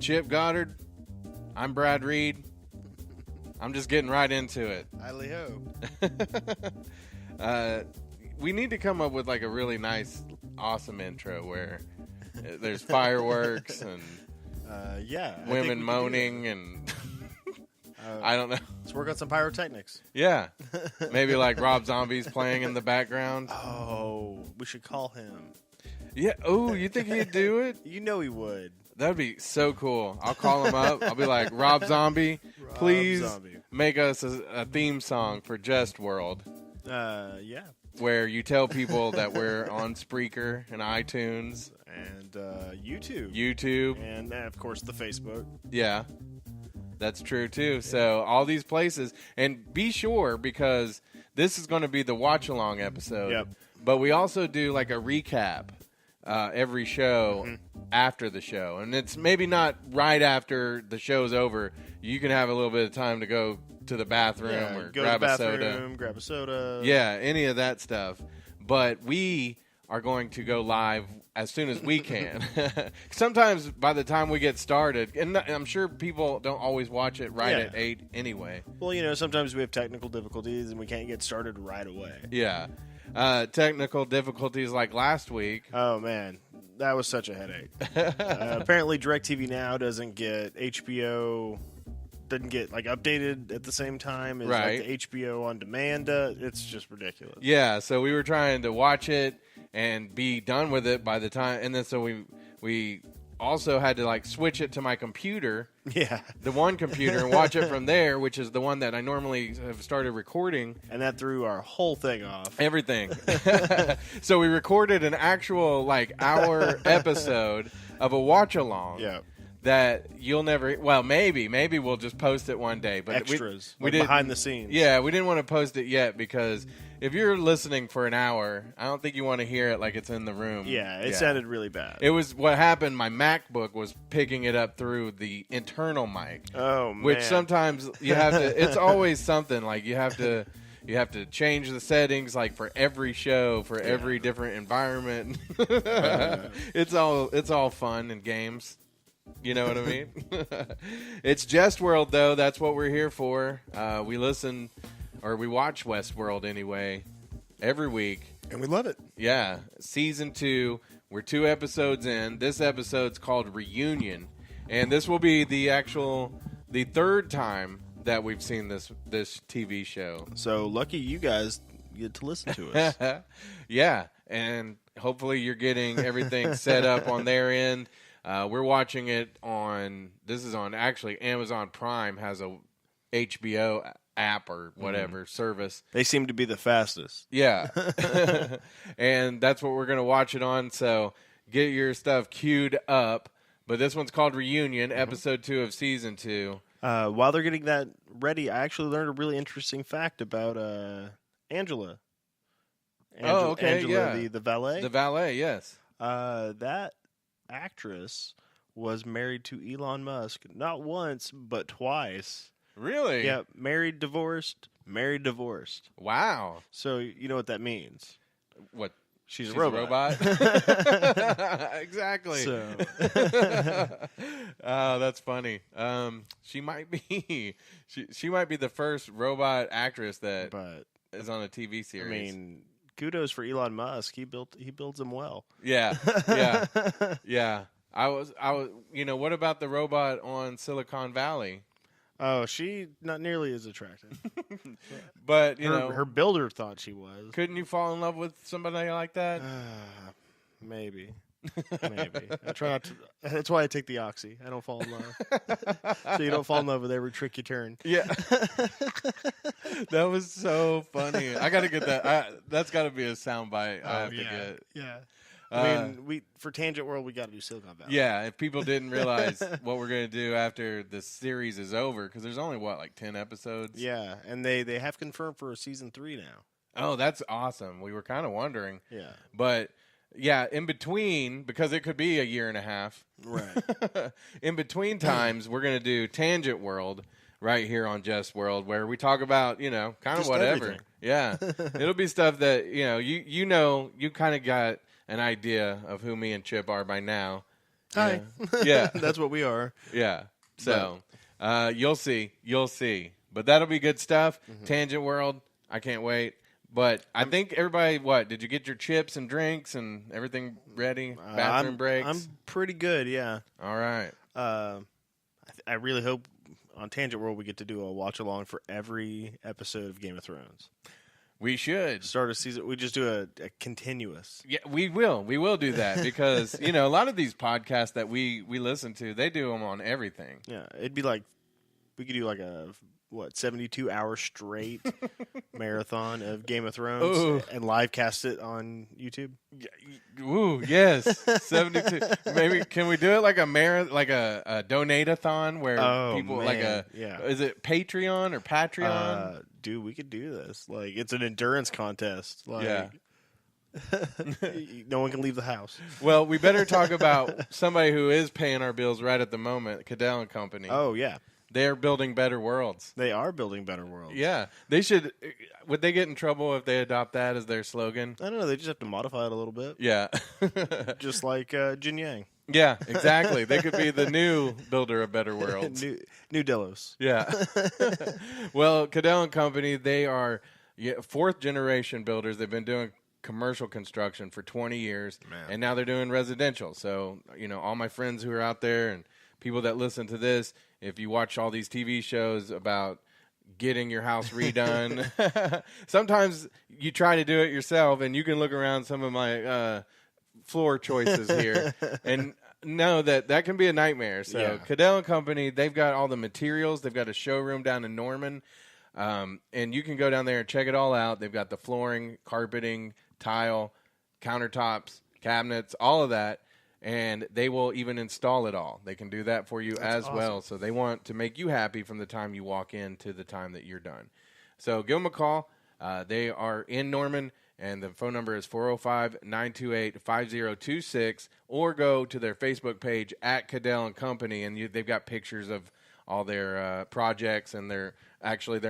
Chip Goddard. I'm Brad Reed. I'm just getting right into it. Highly hope. We need to come up with like a really nice, awesome intro where there's fireworks and women moaning and I don't know. Let's work on some pyrotechnics. Yeah. Maybe like Rob Zombie's playing in the background. Oh, we should call him. Yeah. Oh, you think he'd do it? You know he would. That'd be so cool. I'll call him up. I'll be like, Rob Zombie, please make us a theme song for Just World. Yeah. Where you tell people that we're on Spreaker and iTunes. And YouTube. And, of course, the Facebook. Yeah. That's true, too. Yeah. So all these places. And be sure, because this is going to be the watch-along episode. Yep. But we also do like a recap every show after the show. And it's maybe not right after the show's over. You can have a little bit of time to go to the bathroom or grab a soda. Yeah, any of that stuff. But we are going to go live as soon as we can. Sometimes by the time we get started, and I'm sure people don't always watch it at 8 anyway. Well, sometimes we have technical difficulties and we can't get started right away. Yeah. Technical difficulties like last week. Oh, man. That was such a headache. Apparently, DirecTV Now doesn't get HBO... Didn't get updated at the same time as the HBO on demand. It's just ridiculous. Yeah, so we were trying to watch it and be done with it by the time, and then so we also had to switch it to my computer. Yeah, the one computer, and watch it from there, which is the one that I normally have started recording. And that threw our whole thing off. Everything. So we recorded an actual hour episode of a watch along. Yeah. That you'll never. Well, maybe we'll just post it one day. But extras, we did behind the scenes. Yeah, we didn't want to post it yet because if you're listening for an hour, I don't think you want to hear it like it's in the room. Yeah, it sounded really bad. It was what happened. My MacBook was picking it up through the internal mic. Oh man! Which sometimes you have to. It's always something you have to. You have to change the settings for every show, for every different environment. It's all fun and games. You know what I mean? It's Just World, though. That's what we're here for. We listen, or we watch Westworld anyway, every week. And we love it. Yeah. Season 2. We're 2 episodes in. This episode's called Reunion. And this will be the third time that we've seen this TV show. So lucky you guys get to listen to us. Yeah. And hopefully you're getting everything set up on their end. We're watching it this is on actually Amazon Prime has a HBO app or whatever service. They seem to be the fastest. Yeah. And that's what we're going to watch it on. So get your stuff queued up. But this one's called Reunion, episode 2 of season 2. While they're getting that ready, I actually learned a really interesting fact about Angela. Okay. Angela, the valet. The valet, yes. That actress was married to Elon Musk not once but twice. Really? Yeah, married, divorced, married, divorced. Wow. So you know what that means? What? She's a robot. Exactly. So. Oh, that's funny. She might be she might be the first robot actress that is on a TV series. I mean, kudos for Elon Musk. He builds them well. Yeah. Yeah. I was. What about the robot on Silicon Valley? Oh, she not nearly as attractive. But her builder thought she was. Couldn't you fall in love with somebody like that? Maybe. I try not to. That's why I take the oxy. I don't fall in love. So you don't fall in love with every trick you turn. Yeah. That was so funny. I got to get that. That's got to be a soundbite. I have to get. Yeah. I mean, for Tangentworld, we got to do Silicon Valley. Yeah, if people didn't realize what we're going to do after the series is over, because there's only, 10 episodes? Yeah, and they have confirmed for a season 3 now. Oh, that's awesome. We were kind of wondering. Yeah. But, yeah, in between, because it could be a year and a half. Right. In between times, we're going to do Tangentworld right here on Just World, where we talk about, kind of whatever. Everything. Yeah. It'll be stuff that, you kind of got an idea of who me and Chip are by now. Hi. Yeah. That's what we are. Yeah. So you'll see. But that'll be good stuff. Tangent World. I can't wait. But I think everybody, did you get your chips and drinks and everything ready? Bathroom breaks? I'm pretty good, yeah. All right. I really hope on Tangent World we get to do a watch-along for every episode of Game of Thrones. We should. Start a season. We just do a continuous. Yeah, we will. We will do that because, a lot of these podcasts that we listen to, they do them on everything. Yeah, it'd be like, we could do like a, 72-hour straight marathon of Game of Thrones and live cast it on YouTube. Ooh, yes. 72. Maybe, can we do it like a donate-a-thon where people, is it Patreon or Patreon? Dude, we could do this. Like, it's an endurance contest. Like, no one can leave the house. Well, we better talk about somebody who is paying our bills right at the moment, Goddard and Company. Oh, yeah. They're building better worlds. They are building better worlds. Yeah. They should. Would they get in trouble if they adopt that as their slogan? I don't know. They just have to modify it a little bit. Yeah. Just like Jin Yang. Yeah, exactly. They could be the new builder of better worlds. New Delos. Yeah. Well, Goddard and Company, they are fourth generation builders. They've been doing commercial construction for 20 years, and now they're doing residential. So, all my friends who are out there and people that listen to this, if you watch all these TV shows about getting your house redone, sometimes you try to do it yourself, and you can look around some of my floor choices here and know that can be a nightmare. So Goddard and Company, they've got all the materials. They've got a showroom down in Norman, and you can go down there and check it all out. They've got the flooring, carpeting, tile, countertops, cabinets, all of that. And they will even install it all. They can do that for you as awesome. Well. So they want to make you happy from the time you walk in to the time that you're done. So give them a call. They are in Norman, and the phone number is 405-928-5026, or go to their Facebook page at Goddard and Company, and they've got pictures of all their projects and their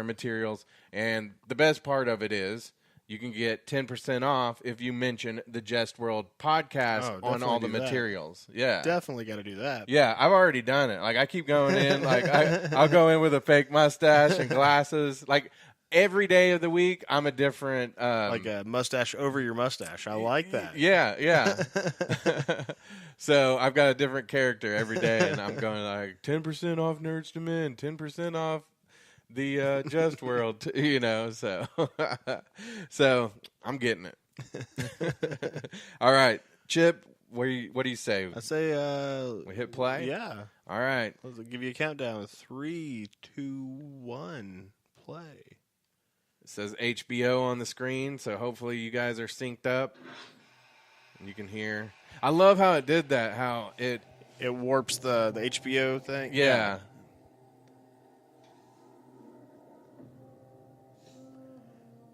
materials. And the best part of it is, you can get 10% off if you mention the Jest World podcast on all the materials. Yeah. Definitely got to do that. Yeah, I've already done it. Like, I keep going in. Like, I'll go in with a fake mustache and glasses. Like, every day of the week, I'm a different... like a mustache over your mustache. I like that. Yeah. So, I've got a different character every day, and I'm going like, 10% off Nerds to Men, 10% off the Just World, so I'm getting it. All right, Chip, what do you say? I say we hit play. Yeah. All right. I'll give you a countdown. 3, 2, 1, play. It says HBO on the screen, so hopefully you guys are synced up and you can hear. I love how it did that. How it warps the HBO thing. Yeah.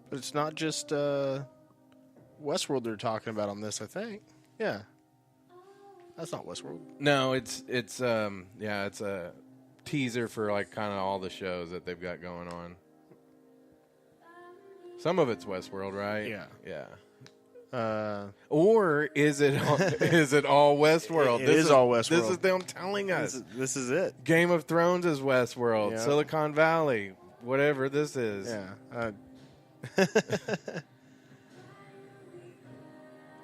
But it's not just Westworld they're talking about on this, I think. Yeah. That's not Westworld. No, it's a teaser for like kind of all the shows that they've got going on. Some of it's Westworld, right? Yeah. Yeah. Or is it all Westworld? It is all Westworld. This is them telling us. This is it. Game of Thrones is Westworld. Yep. Silicon Valley, whatever this is. Yeah.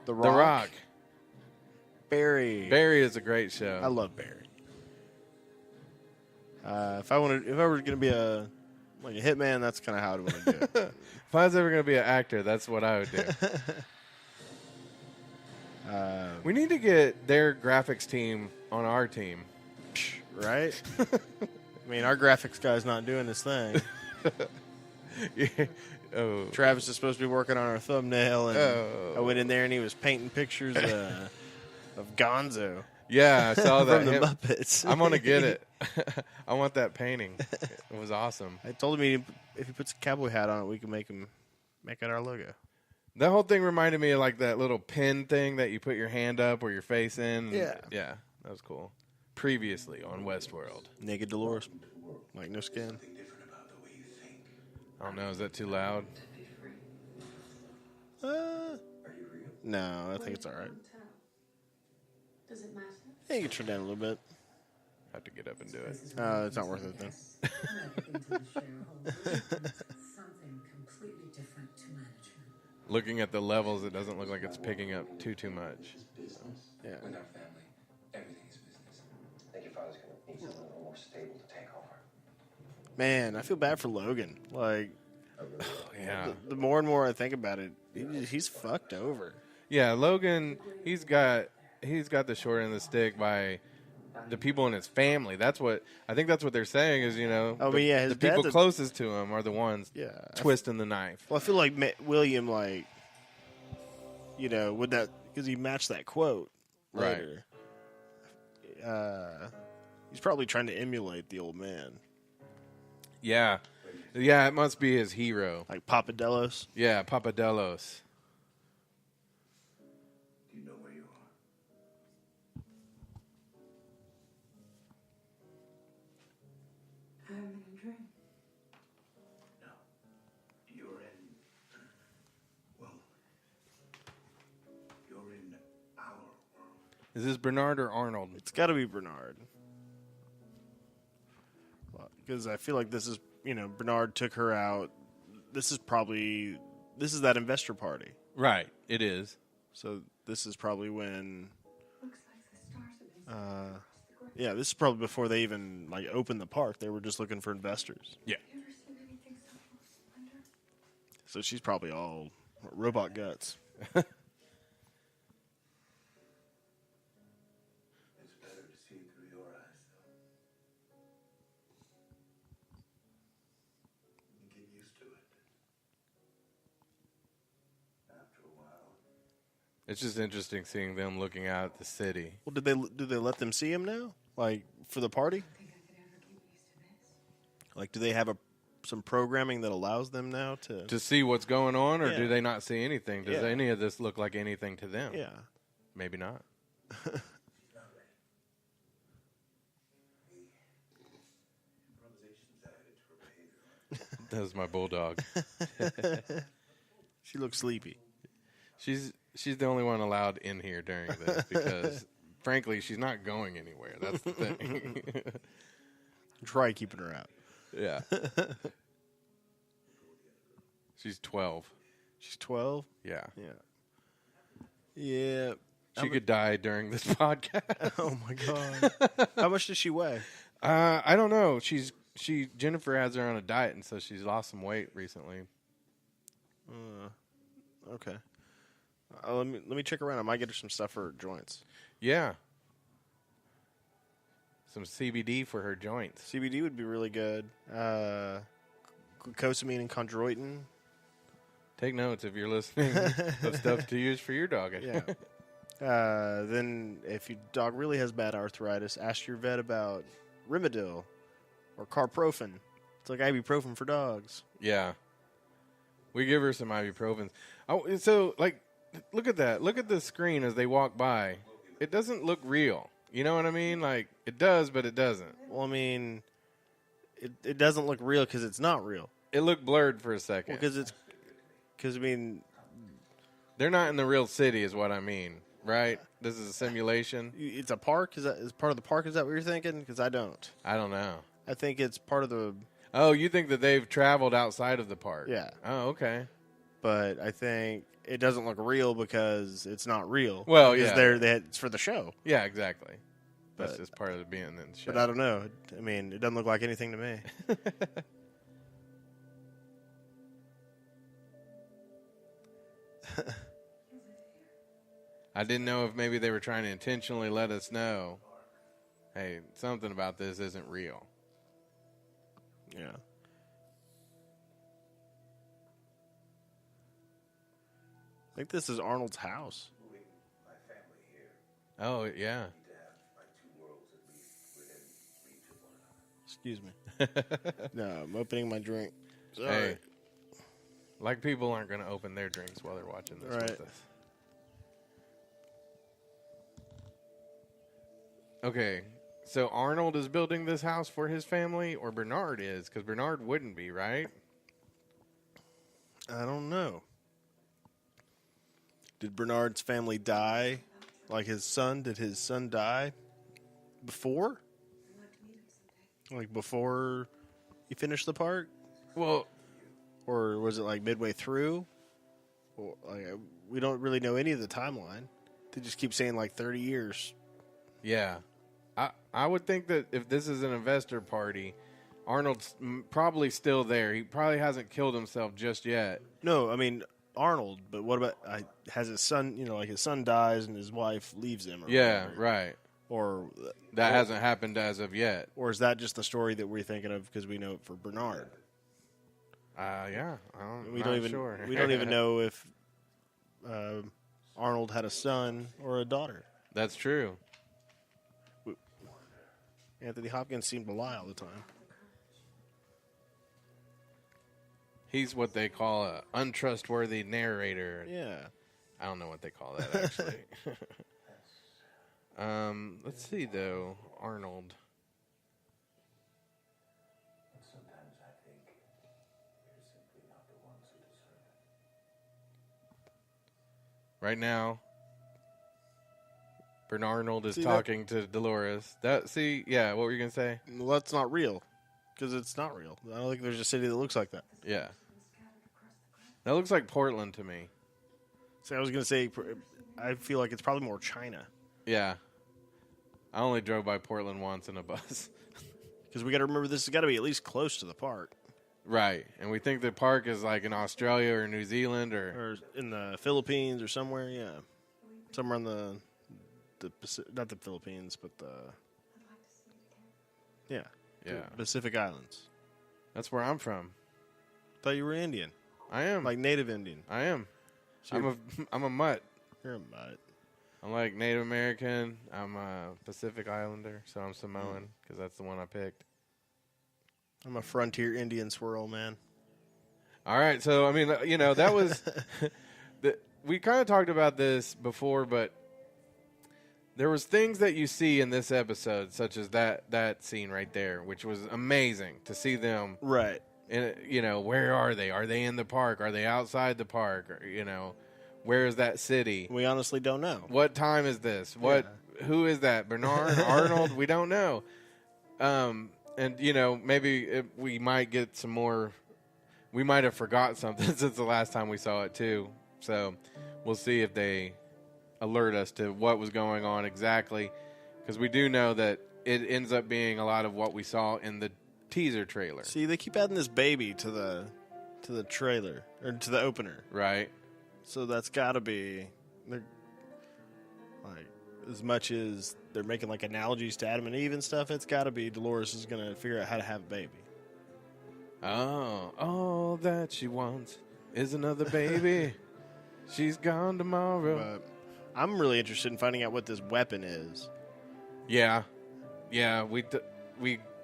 The Rock. Barry. Barry is a great show. I love Barry. If I were going to be a hitman, that's kind of how I would want to do it. If I was ever going to be an actor, that's what I would do. We need to get their graphics team on our team. Right? I mean, our graphics guy's not doing this thing. Yeah. Oh. Travis is supposed to be working on our thumbnail, and I went in there and he was painting pictures of Gonzo. Yeah, I saw that. From the Muppets. I'm going to get it. I want that painting. It was awesome. I told him if he puts a cowboy hat on it, we can make it our logo. That whole thing reminded me of like that little pin thing that you put your hand up or your face in. Yeah. Yeah, that was cool. Previously on Westworld. Naked Dolores. Like no skin. I don't know. Is that too loud? No, I think it's all right. Does it matter? Yeah, you can turn down a little bit. Have to get up and do it. It's not worth it then. Something completely different to management. Looking at the levels, it doesn't look like it's picking up too much. Yeah. With our family, everything is business. I think your father's going to need someone a little more stable to take over. Man, I feel bad for Logan. Like, Yeah. the more and more I think about it, he's fucked over. Yeah, Logan, he's got the short end of the stick by the people in his family. That's what they're saying is, His the people dad's closest to him are the ones twisting the knife. Well, I feel like William, like, with that, because he matched that quote later. Right. He's probably trying to emulate the old man. Yeah. Yeah, it must be his hero. Like Papadelos. Yeah, Papadelos. Do you know where you are? I'm in a dream. No. You're in our world. Is this Bernard or Arnold? It's got to be Bernard. Because I feel like this is, Bernard took her out. This is that investor party. Right, it is. So this is probably when, Looks like the stars have been across the ground. yeah, this is probably before they even, like, opened the park. They were just looking for investors. Yeah. Have you ever seen anything so full of splendor? So she's probably all robot guts. It's better to see through your eyes, though. You get used to it. After a while. It's just interesting seeing them looking out at the city. Well, do they let them see him now? Like, for the party? I don't think I could ever get used to this. Like, do they have some programming that allows them now To see what's going on, or Yeah. do they not see anything? Does Yeah. any of this look like anything to them? Yeah. Maybe not. Improvisation's added to her behavior. That was my bulldog. She looks sleepy. She's the only one allowed in here during this because, frankly, she's not going anywhere. That's the thing. Try keeping her out. Yeah. She's 12. She's 12? Yeah. Yeah. Yeah. She could die during this podcast. Oh, my God. How much does she weigh? I don't know. Jennifer has her on a diet, and so she's lost some weight recently. Okay. Let me check around. I might get her some stuff for her joints. Yeah. Some CBD for her joints. CBD would be really good. Glucosamine and chondroitin. Take notes if you're listening of stuff to use for your dog. Yeah. Then, if your dog really has bad arthritis, ask your vet about Rimadyl or Carprofen. It's like ibuprofen for dogs. Yeah. We give her some ibuprofen. Oh, so, like, look at that. Look at the screen as they walk by. It doesn't look real. You know what I mean? Like, it does, but it doesn't. Well, I mean, it doesn't look real because it's not real. It looked blurred for a second. Because, I mean, they're not in the real city is what I mean, right? This is a simulation. it's a park. Is part of the park? Is that what you're thinking? Because I don't. I don't know. I think it's part of the. Oh, you think that they've traveled outside of the park? Yeah. Oh, okay. But I think it doesn't look real because it's not real. Well, because yeah. it's for the show. Yeah, exactly. That's But- just part of being in the show. But I don't know. I mean, it doesn't look like anything to me. I didn't know if maybe they were trying to intentionally let us know, hey, something about this isn't real. Yeah. I think this is Arnold's house. Moving my family here. Oh, yeah. Need to have my two worlds at least within reach of one another. Excuse me. No, I'm opening my drink. Sorry. Hey, like people aren't going to open their drinks while they're watching this Right. with us. Okay, so Arnold is building this house for his family, or Bernard is? Because Bernard wouldn't be, right? I don't know. Did Bernard's family die Like his son, did his son die before? Like before he finished the park? Well, Or was it like midway through? Or, like, we don't really know any of the timeline. They just keep saying like 30 years. yeah. I would think that if this is an investor party, Arnold's probably still there. He probably hasn't killed himself just yet. No, I mean Arnold, but what about has his son, like his son dies and his wife leaves him or Yeah, whatever. right. Or That hasn't happened as of yet. or is that just the story that we're thinking of because we know it for Bernard? Yeah. I'm We not don't even sure. we don't even know if Arnold had a son or a daughter. That's true. Anthony Hopkins seemed to lie all the time. He's what they call a untrustworthy narrator. Yeah. I don't know what they call that actually. Let's see though, Arnold. Sometimes I think you're simply not the ones who deserve it. Right now, Bernard is See that? talking to Dolores. What were you gonna say? Well, that's not real because it's not real. I don't think there's a city that looks like that. Yeah, that looks like Portland to me. See, I was going to say, I feel like it's probably more China Yeah, I only drove by Portland once in a bus. because we got to remember this has got to be at least close to the park Right, and we think the park is like in Australia or New Zealand or in the Philippines or somewhere. Yeah, somewhere on the not the Philippines, but the yeah. Pacific Islands. That's where I'm from. Thought you were Indian, I am. like Native Indian. I am. So I'm a mutt. you're a mutt. I'm like Native American. I'm a Pacific Islander, so I'm Samoan because that's the one I picked. I'm a frontier Indian swirl, man. All right, so I mean, that was we kind of talked about this before, but there was things that you see in this episode, such as that scene right there, which was amazing to see them. Right. And where are they? Are they in the park? Are they outside the park? Or, where is that city? We honestly don't know. What time is this? Who is that? Bernard? Arnold? We don't know. And maybe we might get some more. We might have forgot something since the last time we saw it too. So we'll see if they alert us to what was going on exactly, because we do know that it ends up being a lot of what we saw in the teaser trailer. See, they keep adding this baby to the trailer or to the opener. Right. So that's got to be, like, as much as they're making like analogies to Adam and Eve and stuff, it's got to be Dolores is going to figure out how to have a baby. Oh, all that she wants is another baby. She's gone tomorrow. But I'm really interested in finding out what this weapon is. Yeah. We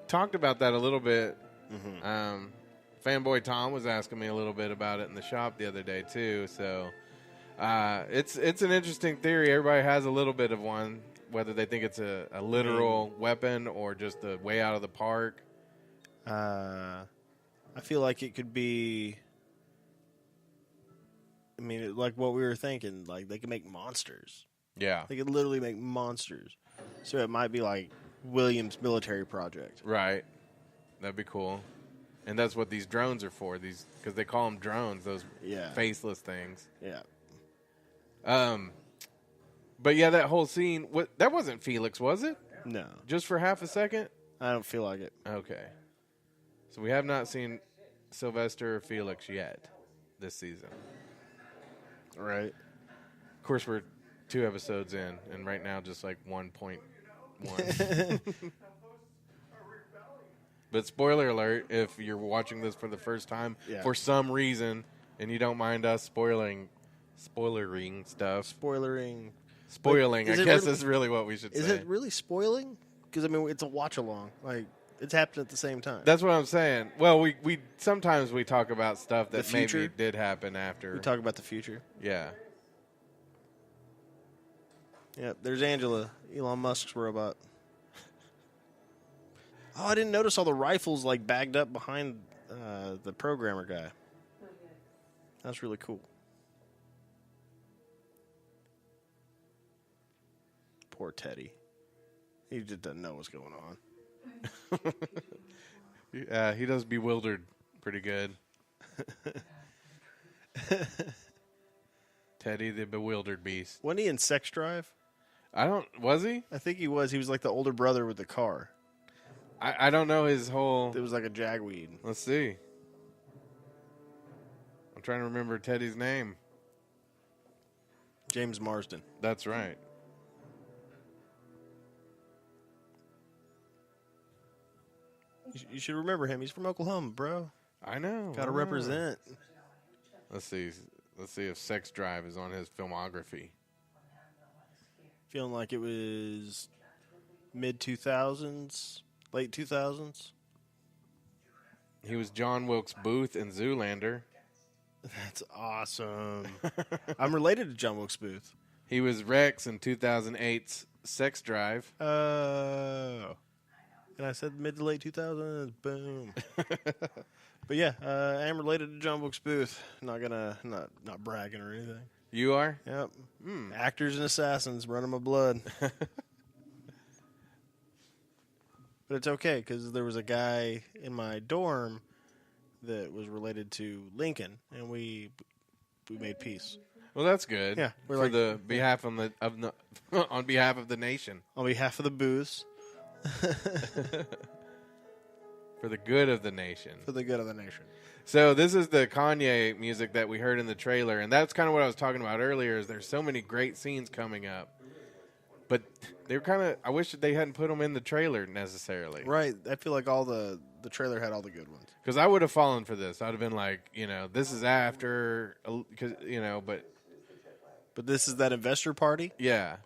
talked about that a little bit. Mm-hmm. Fanboy Tom was asking me a little bit about it in the shop the other day too. So it's an interesting theory. Everybody has a little bit of one, whether they think it's a literal weapon or just a way out of the park. I feel like it could be. I mean, like what we were thinking, like they could make monsters. Yeah. They could literally make monsters. So it might be like Williams' military project. Right. That'd be cool. And that's what these drones are for. Because they call them drones, those faceless things. Yeah. But yeah, that whole scene. That wasn't Felix, was it? No. Just for half a second? I don't feel like it. Okay. So we have not seen Sylvester or Felix yet this season. Right. Of course, we're 2 episodes in, and right now just like 1.1. But spoiler alert, if you're watching this for the first time for some reason, and you don't mind us spoilering stuff. Spoiling, I guess is really what we should say. Is it really spoiling? Because, I mean, it's a watch-along. Like, it's happening at the same time. That's what I'm saying. Well, we sometimes we talk about stuff that The future? maybe did happen after. We talk about the future. Yeah. Yeah, there's Angela, Elon Musk's robot. Oh, I didn't notice all the rifles, like, bagged up behind the programmer guy. That's really cool. Poor Teddy. He just doesn't know what's going on. He does Bewildered pretty good. Teddy the Bewildered Beast. Wasn't he in Sex Drive? Was he? I think he was. He was like the older brother with the car. I don't know his whole. It was like a jagweed. Let's see. I'm trying to remember Teddy's name. James Marsden. That's right. You should remember him. He's from Oklahoma, bro. I know. Got to represent. Let's see. Let's see if Sex Drive is on his filmography. Feeling like it was mid-2000s, late 2000s. He was John Wilkes Booth in Zoolander. That's awesome. I'm related to John Wilkes Booth. He was Rex in 2008's Sex Drive. Oh. And I said mid to late 2000s. Boom. But yeah, I am related to John Wilkes Booth. Not bragging or anything. You are? Yep. Actors and assassins running my blood. But it's okay because there was a guy in my dorm that was related to Lincoln, and we made peace. Well, that's good. Yeah, for the behalf on behalf of the nation. On behalf of the booths. For the good of the nation. For the good of the nation. So this is the Kanye music that we heard in the trailer, and that's kind of what I was talking about earlier. Is there's so many great scenes coming up, but they're kind of. I wish that they hadn't put them in the trailer necessarily. Right. I feel like all the trailer had all the good ones. Because I would have fallen for this. I'd have been like, this is after, because But this is that investor party. Yeah.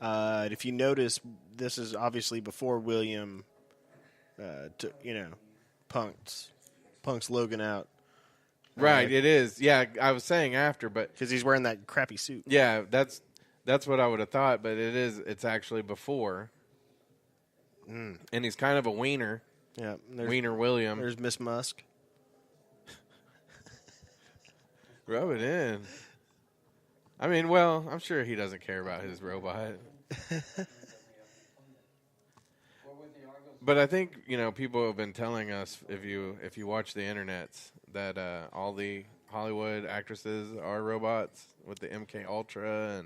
If you notice, this is obviously before William, punks Logan out. Right, it is. Yeah, I was saying after, but because he's wearing that crappy suit. Yeah, that's what I would have thought, but it's actually before. And he's kind of a wiener. Yeah, Wiener William. There's Miss Musk. Rub it in. I mean, well, I'm sure he doesn't care about his robot. But I think, people have been telling us, if you watch the internets, that all the Hollywood actresses are robots with the MK Ultra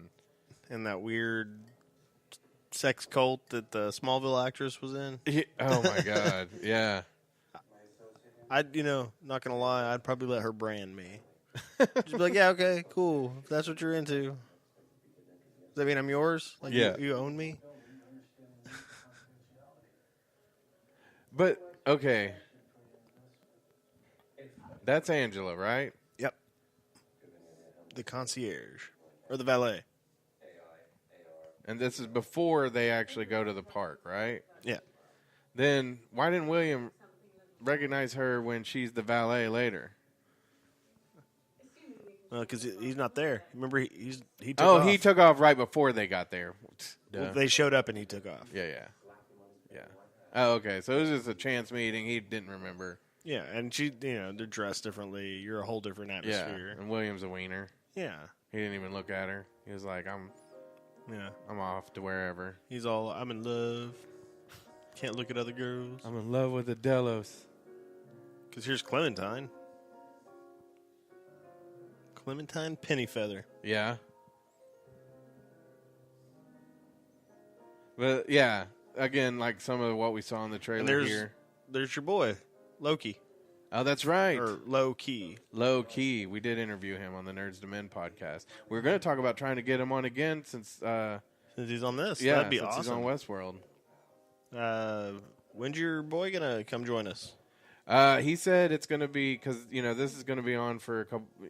and that weird sex cult that the Smallville actress was in. Oh my God, yeah. Not gonna lie, I'd probably let her brand me. Just be like, yeah, okay, cool. If that's what you're into. Does that mean I'm yours? Like, yeah. You own me? But, okay. That's Angela, right? Yep. The concierge. Or the valet. And this is before they actually go to the park, right? Yeah. Then why didn't William recognize her when she's the valet later? Because he's not there. Remember, he took off. off. He took off right before they got there. Well, they showed up and he took off. Yeah. Oh, okay. So it was just a chance meeting. He didn't remember. Yeah, and they're dressed differently. You're a whole different atmosphere. Yeah, and William's a wiener. Yeah. He didn't even look at her. He was like, I'm off to wherever. He's all, I'm in love. Can't look at other girls. I'm in love with the Delos. Because here's Clementine. Clementine Pennyfeather. Yeah. But, yeah, again, like some of what we saw in the trailer here. There's your boy, Loki. Oh, that's right. Or Low Key. Low Key. We did interview him on the Nerds to Men podcast. We were going to talk about trying to get him on again since he's on this. Yeah, that'd be since awesome. He's on Westworld. When's your boy going to come join us? He said it's going to be, because, this is going to be on for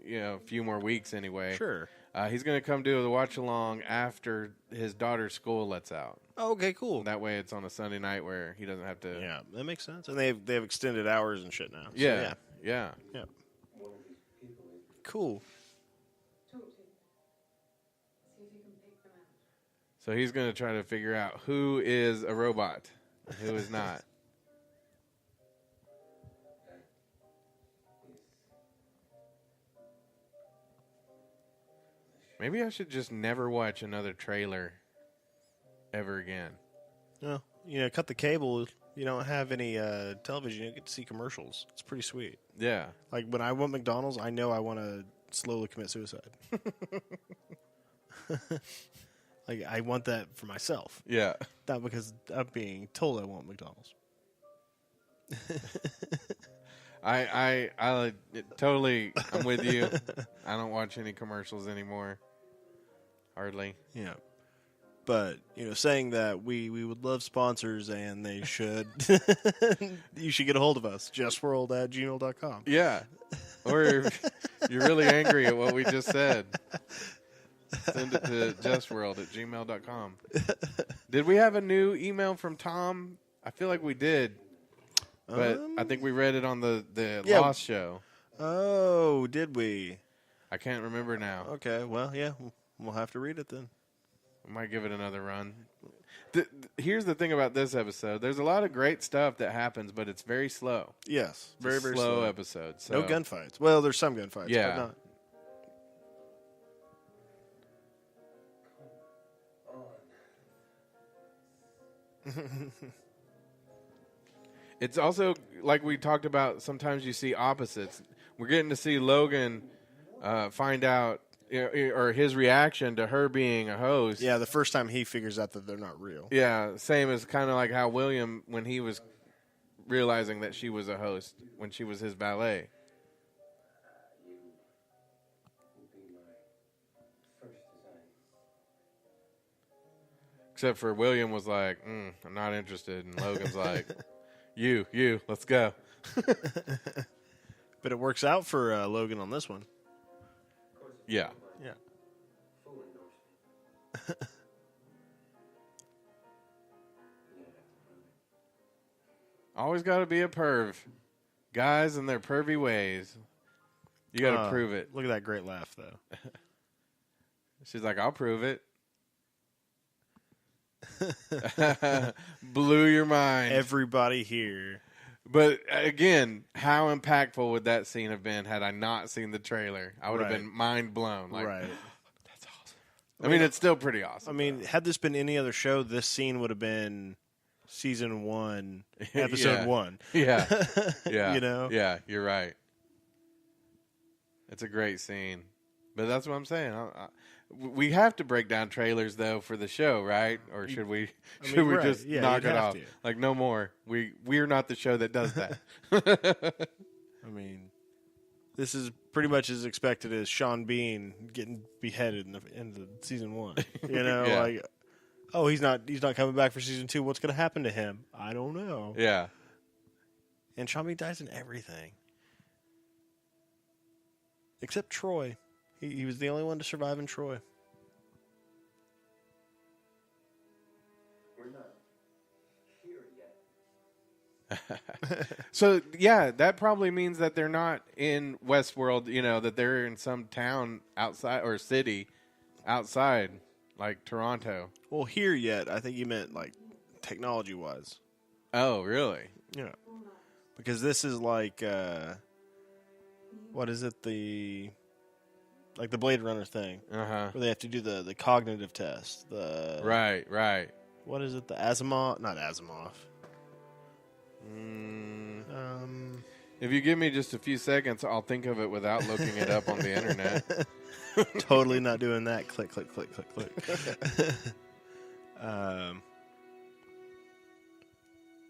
a few more weeks anyway. Sure. He's going to come do the watch-along after his daughter's school lets out. Oh, okay, cool. That way it's on a Sunday night where he doesn't have to... Yeah, that makes sense. And they have extended hours and shit now. So Yeah. Cool. So he's going to try to figure out who is a robot and who is not. Maybe I should just never watch another trailer ever again. No, cut the cable. You don't have any television. You don't get to see commercials. It's pretty sweet. Yeah. Like when I want McDonald's, I know I want to slowly commit suicide. Like I want that for myself. Yeah. Not because I'm being told I want McDonald's. I totally, I'm with you. I don't watch any commercials anymore. Hardly. Yeah. But, saying that we would love sponsors and they should, you should get a hold of us, justworld@gmail.com. Yeah. Or if you're really angry at what we just said, send it to justworld@gmail.com. Did we have a new email from Tom? I feel like we did. But I think we read it on the Lost show. Oh, did we? I can't remember now. Okay, well, yeah, we'll have to read it then. We might give it another run. Here's the thing about this episode. There's a lot of great stuff that happens, but it's very slow. Yes, It's a very slow episode. So. No gunfights. Well, there's some gunfights, Yeah. but not. It's also, like we talked about, sometimes you see opposites. We're getting to see Logan find out, or his reaction to her being a host. Yeah, the first time he figures out that they're not real. Yeah, same as kind of like how William, when he was realizing that she was a host, when she was his valet. You will be my first design. Except for William was like, I'm not interested. And Logan's like, you, let's go. But it works out for Logan on this one. Yeah. Yeah. Full endorsement. You don't have to prove it. Always got to be a perv. Guys and their pervy ways. You got to prove it. Look at that great laugh, though. She's like, I'll prove it. Blew your mind. Everybody here. But again, how impactful would that scene have been had I not seen the trailer? I would have been mind blown. Like, Right. that's awesome. I mean, it's still pretty awesome. I mean, had this been any other show, this scene would have been season 1, episode 1. Yeah. Yeah. Yeah, you're right. It's a great scene. But that's what I'm saying. We have to break down trailers, though, for the show, right? Or should we right. just Yeah, knock you'd it have off? to. Like, no more. We're not the show that does that. I mean, this is pretty much as expected as Sean Bean getting beheaded in the season 1. Yeah. Like, oh, he's not coming back for season 2. What's going to happen to him? I don't know. Yeah. And Sean Bean dies in everything. Except Troy. He was the only one to survive in Troy. We're not here yet. So, yeah, that probably means that they're not in Westworld, that they're in some town outside or city outside, like Toronto. Well, here yet, I think you meant like technology-wise. Oh, really? Yeah. Because this is like, what is it, the Blade Runner thing, Uh-huh. where they have to do the cognitive test. Right. What is it, the Asimov? Not Asimov. If you give me just a few seconds, I'll think of it without looking it up on the internet. Totally not doing that. Click, click, click, click, click.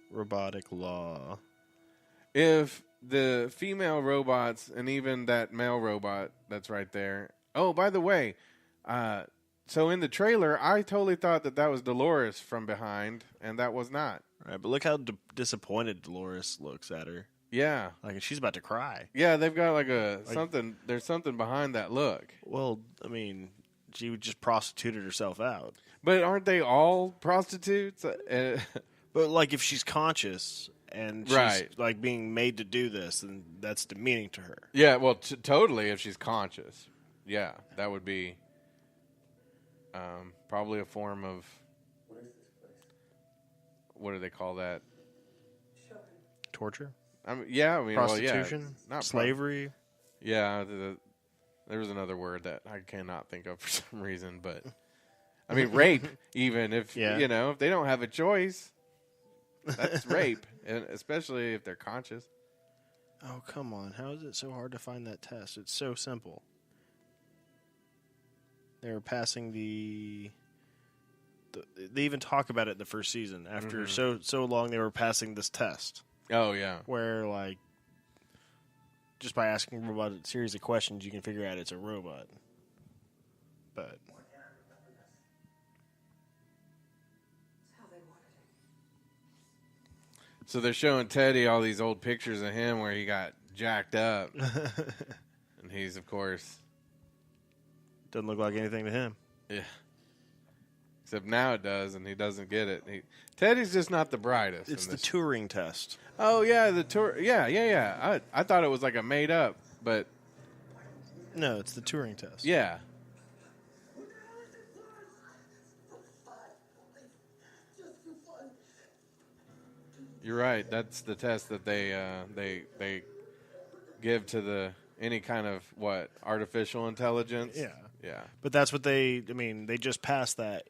Robotic law. If the female robots and even that male robot that's right there. Oh, by the way, so in the trailer, I totally thought that was Dolores from behind, and that was not. Right, but look how disappointed Dolores looks at her. Yeah. Like she's about to cry. Yeah, they've got like something. There's something behind that look. Well, I mean, she just prostituted herself out. But aren't they all prostitutes? But like, if she's conscious and she's Right. like being made to do this, then that's demeaning to her. Yeah, well, totally. If she's conscious, yeah, that would be probably a form of What is this place? what do they call that? Torture, I mean, prostitution, well, yeah, not slavery. Yeah, there was another word that I cannot think of for some reason, but I mean, rape, even if, Yeah. if they don't have a choice, that's rape, and especially if they're conscious. Oh, come on. How is it so hard to find that test? It's so simple. They were passing they even talk about it in the first season. After so long, they were passing this test. Oh, yeah. Where, like, just by asking a robot a series of questions, you can figure out it's a robot. But So they're showing Teddy all these old pictures of him where he got jacked up. And he's, of course... doesn't look like anything to him. Yeah. Except now it does, and he doesn't get it. Teddy's just not the brightest. It's the Turing test. Oh, yeah, the tour. Yeah. I thought it was like a made up, but... No, it's the Turing test. Yeah. You're right. That's the test that they give to any kind of artificial intelligence. Yeah. Yeah. But that's what they just passed that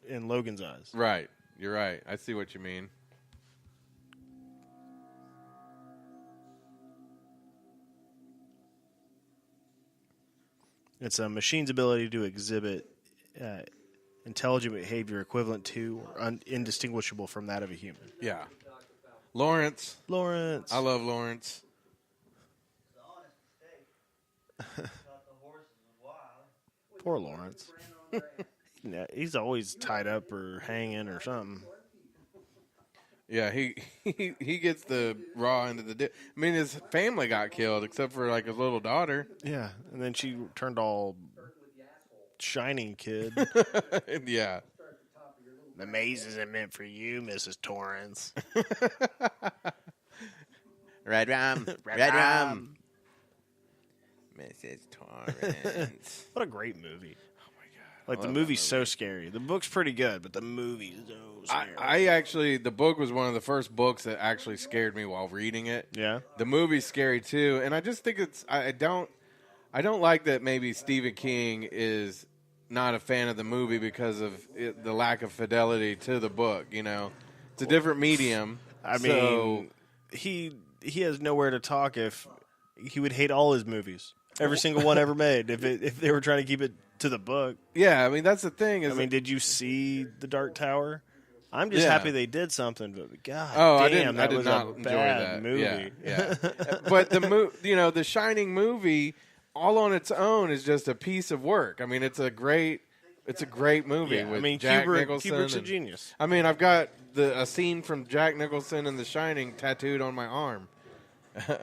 in Logan's eyes. Right. You're right. I see what you mean. It's a machine's ability to exhibit intelligent behavior equivalent to or indistinguishable from that of a human. Yeah. Lawrence. Lawrence. I love Lawrence. Poor Lawrence. He's always tied up or hanging or something. Yeah, he gets the raw end of the deal. I mean, his family got killed except for like his little daughter. Yeah, and then she turned all shining kid. Yeah. The maze isn't meant for you, Mrs. Torrance. Red rum. Red rum. Mrs. Torrance. What a great movie. Oh, my God. Like, the movie's so scary. The book's pretty good, but the movie's so scary. I actually, the book was one of the first books that actually scared me while reading it. Yeah? The movie's scary, too. And I just think I don't like that maybe Stephen King is not a fan of the movie because of the lack of fidelity to the book, It's a different medium. I mean, he has nowhere to talk if he would hate all his movies. Every single one ever made if they were trying to keep it to the book. Yeah, I mean, that's the thing. Did you see The Dark Tower? I'm just happy they did something, but God damn, I did not was a enjoy bad that movie. Yeah. But the Shining movie, all on its own, is just a piece of work. I mean, it's a great movie. Yeah, with Jack Nicholson. Kubrick's a genius. I mean, I've got a scene from Jack Nicholson in The Shining tattooed on my arm,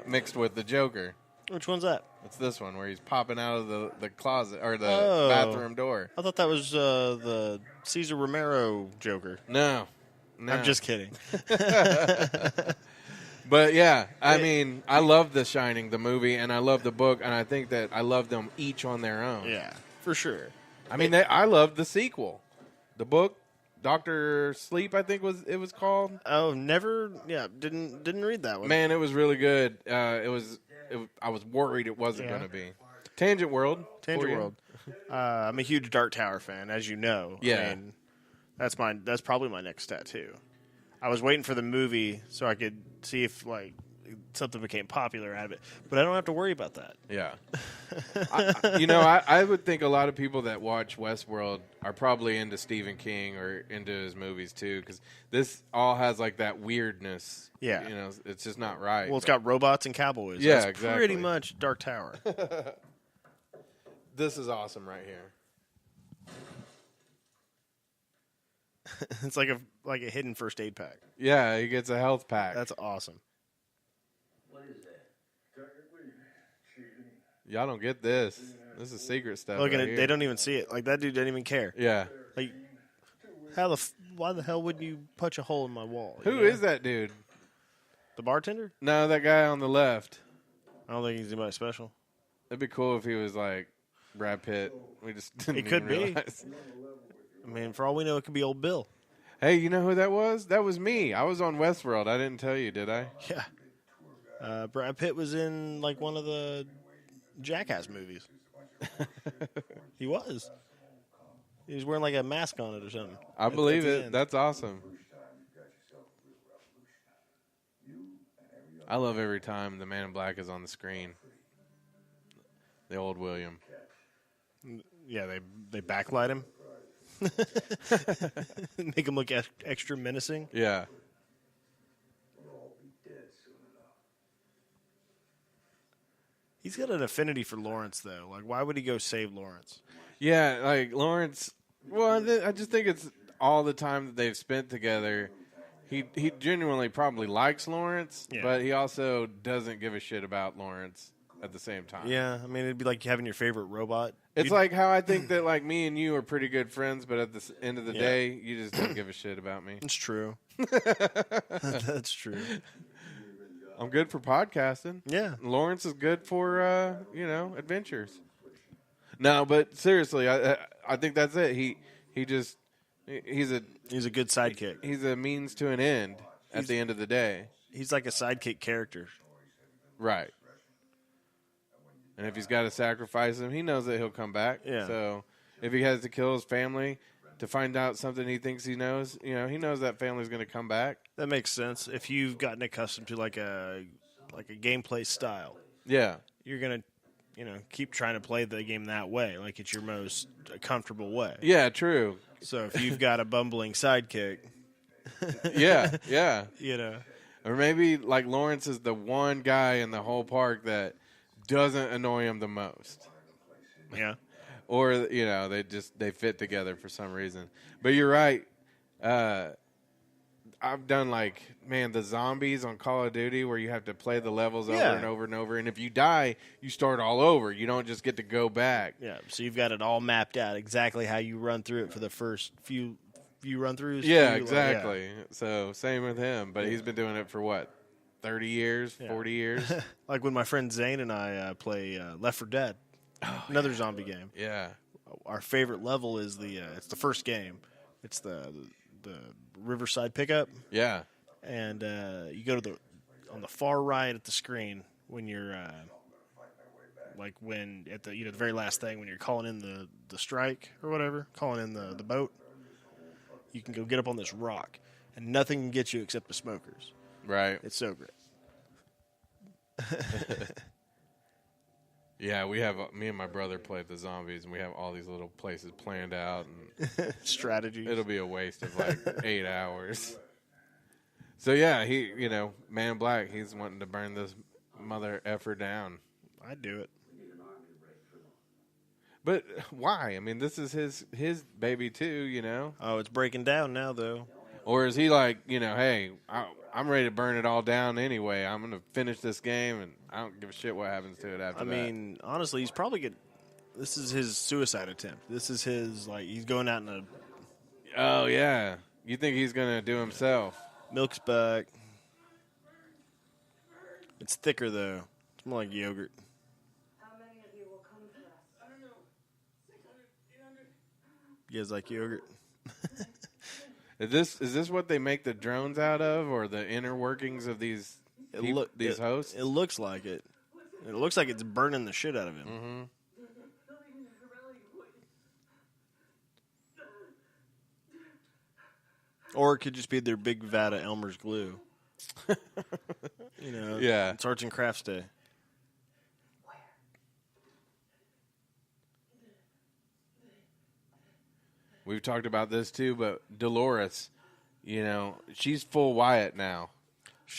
mixed with the Joker. Which one's that? It's this one where he's popping out of the closet or the bathroom door. I thought that was the Cesar Romero Joker. No. I'm just kidding. But yeah, I mean, I love The Shining, the movie, and I love the book, and I think that I love them each on their own. Yeah, for sure. I mean, I love the sequel, the book, Dr. Sleep, I think it was called. Oh, never. Yeah, didn't read that one. Man, it was really good. I was worried it wasn't going to be. Tangentworld. Tangentworld. I'm a huge Dark Tower fan, as you know. Yeah. I mean, that's probably my next tattoo. I was waiting for the movie so I could see if something became popular out of it, but I don't have to worry about that. Yeah. I would think a lot of people that watch Westworld are probably into Stephen King or into his movies too, because this all has like that weirdness. Yeah. It's just not right. Well, it's got robots and cowboys. Yeah, That's exactly. pretty much Dark Tower. This is awesome right here. It's like a hidden first aid pack. Yeah, he gets a health pack. That's awesome. What is that? Technically cheating. Y'all don't get this. This is secret stuff. Look at right it. here. They don't even see it. Like, that dude didn't even care. Yeah. Like, why the hell would you punch a hole in my wall? Who is that dude? The bartender? No, that guy on the left. I don't think he's anybody special. It'd be cool if he was like Brad Pitt. We just didn't It could even be. realize. I mean, for all we know, it could be old Bill. Hey, you know who that was? That was me. I was on Westworld. I didn't tell you, did I? Yeah. Brad Pitt was in like one of the Jackass movies. He was. He's wearing like a mask on it or something. I believe it. That's awesome. I love every time the Man in Black is on the screen. The old William. Yeah, they backlight him. Make him look extra menacing. Yeah. He's got an affinity for Lawrence, though. Like, why would he go save Lawrence? Yeah, like Lawrence. Well, I just think it's all the time that they've spent together. He genuinely probably likes Lawrence, but he also doesn't give a shit about Lawrence at the same time. Yeah, I mean, it'd be like having your favorite robot. It's like how I think that like me and you are pretty good friends, but at the end of the day, you just don't give a shit about me. It's true. That's true. I'm good for podcasting. Yeah. Lawrence is good for, adventures. No, but seriously, I think that's it. He's a good sidekick. He's a means to an end at the end of the day. He's like a sidekick character. Right. And if he's got to sacrifice him, he knows that he'll come back. Yeah. So if he has to kill his family to find out something he thinks he knows, he knows that family's going to come back. That makes sense. If you've gotten accustomed to like a gameplay style, yeah, you're gonna keep trying to play the game that way, like it's your most comfortable way. Yeah, true. So if you've got a bumbling sidekick, yeah, or maybe like Lawrence is the one guy in the whole park that doesn't annoy him the most. Yeah. Or, they fit together for some reason. But you're right. I've done the zombies on Call of Duty where you have to play the levels over and over and over. And if you die, you start all over. You don't just get to go back. Yeah. So you've got it all mapped out exactly how you run through it for the first few run-throughs. Yeah, exactly. Yeah. So same with him. But he's been doing it for what? 30 years, 40 years. Like when my friend Zane and I play Left 4 Dead, another zombie game. Yeah. Our favorite level is it's the first game. It's the Riverside pickup. Yeah. And you go to on the far right at the screen when you're when at the very last thing when you're calling in the strike or whatever, calling in the boat. You can go get up on this rock, and nothing can get you except the smokers. Right. It's so great. Yeah, we have me and my brother played the zombies, and we have all these little places planned out and strategies. It'll be a waste of 8 hours. So yeah, he, Man in Black, he's wanting to burn this mother effer down. I'd do it. But why? I mean, this is his baby too, Oh, it's breaking down now though. Or is he like, hey, I'm ready to burn it all down anyway. I'm going to finish this game, and I don't give a shit what happens to it after that. I mean, honestly, he's probably this is his suicide attempt. This is his, he's going out in a... Oh, yeah. You think he's going to do himself? Milk's back. It's thicker, though. It's more like yogurt. How many of you will come to us? I don't know. 600, 800. You guys like yogurt? Is this what they make the drones out of, or the inner workings of these hosts? It looks like it. It looks like it's burning the shit out of him. Mm-hmm. Or it could just be their big vat of Elmer's glue. Yeah. It's Arts and Crafts Day. We've talked about this too, but Dolores, she's full Wyatt now.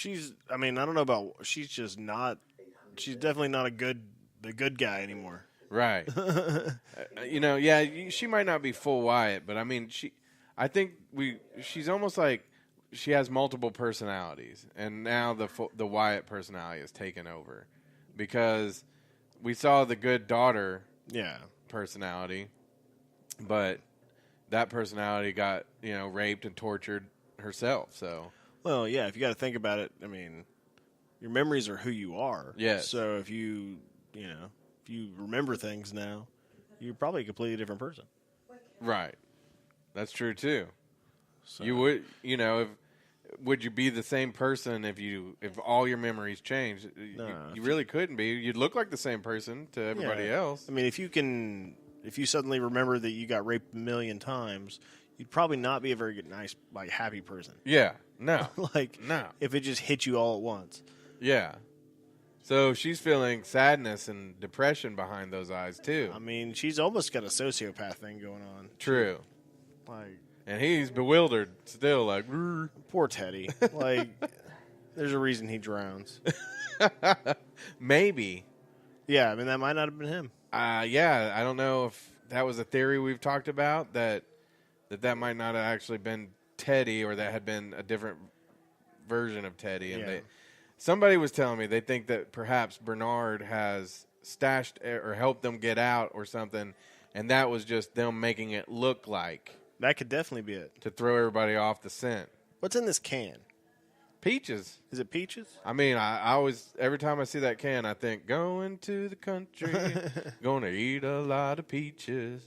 I don't know about, she's definitely not the good guy anymore. Right. She might not be full Wyatt, but I mean, I think she's almost like she has multiple personalities, and now the Wyatt personality is taken over because we saw the good daughter personality, but that personality got, raped and tortured herself. So, well, yeah, if you got to think about it, I mean, your memories are who you are. Yes. So if you remember things now, you're probably a completely different person. Right. That's true too. So. You would, would you be the same person if all your memories changed? No, you really couldn't be. You'd look like the same person to everybody else. I mean, if if you suddenly remember that you got raped a million times, you'd probably not be a very good, nice, like happy person. Yeah. No. Like No. if it just hit you all at once. Yeah. So she's feeling sadness and depression behind those eyes too. I mean, she's almost got a sociopath thing going on. True. Like, And he's bewildered still, like, "Rrr." poor Teddy. Like, there's a reason he drowns. Maybe. Yeah, I mean, that might not have been him. Yeah, I don't know if that was a theory we've talked about, that might not have actually been Teddy, or that had been a different version of Teddy. And somebody was telling me they think that perhaps Bernard has stashed or helped them get out or something, and that was just them making it look like. That could definitely be it. To throw everybody off the scent. What's in this can? Peaches. Is it peaches? I mean, I always, every time I see that can, I think, going to the country, gonna eat a lot of peaches.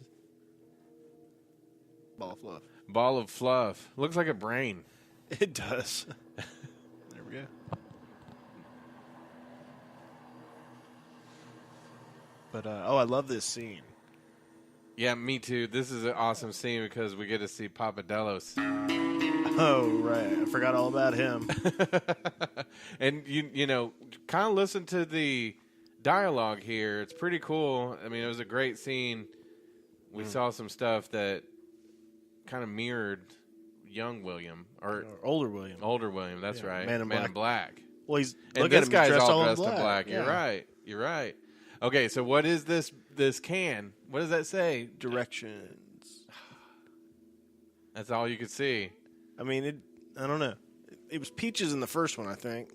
Ball of fluff. Ball of fluff. Looks like a brain. It does. There we go. But, I love this scene. Yeah, me too. This is an awesome scene because we get to see Papa Delos. Oh, right. I forgot all about him. And, you know, kind of listen to the dialogue here. It's pretty cool. I mean, it was a great scene. We saw some stuff that kind of mirrored young William. Or older William. Older William, that's right. Man in Black. Well, he's and look this at him, guy's dressed all in dressed in black. Yeah. You're right. Okay, so what is this can? What does that say? Directions. That's all you could see. I mean, I don't know. It was peaches in the first one, I think.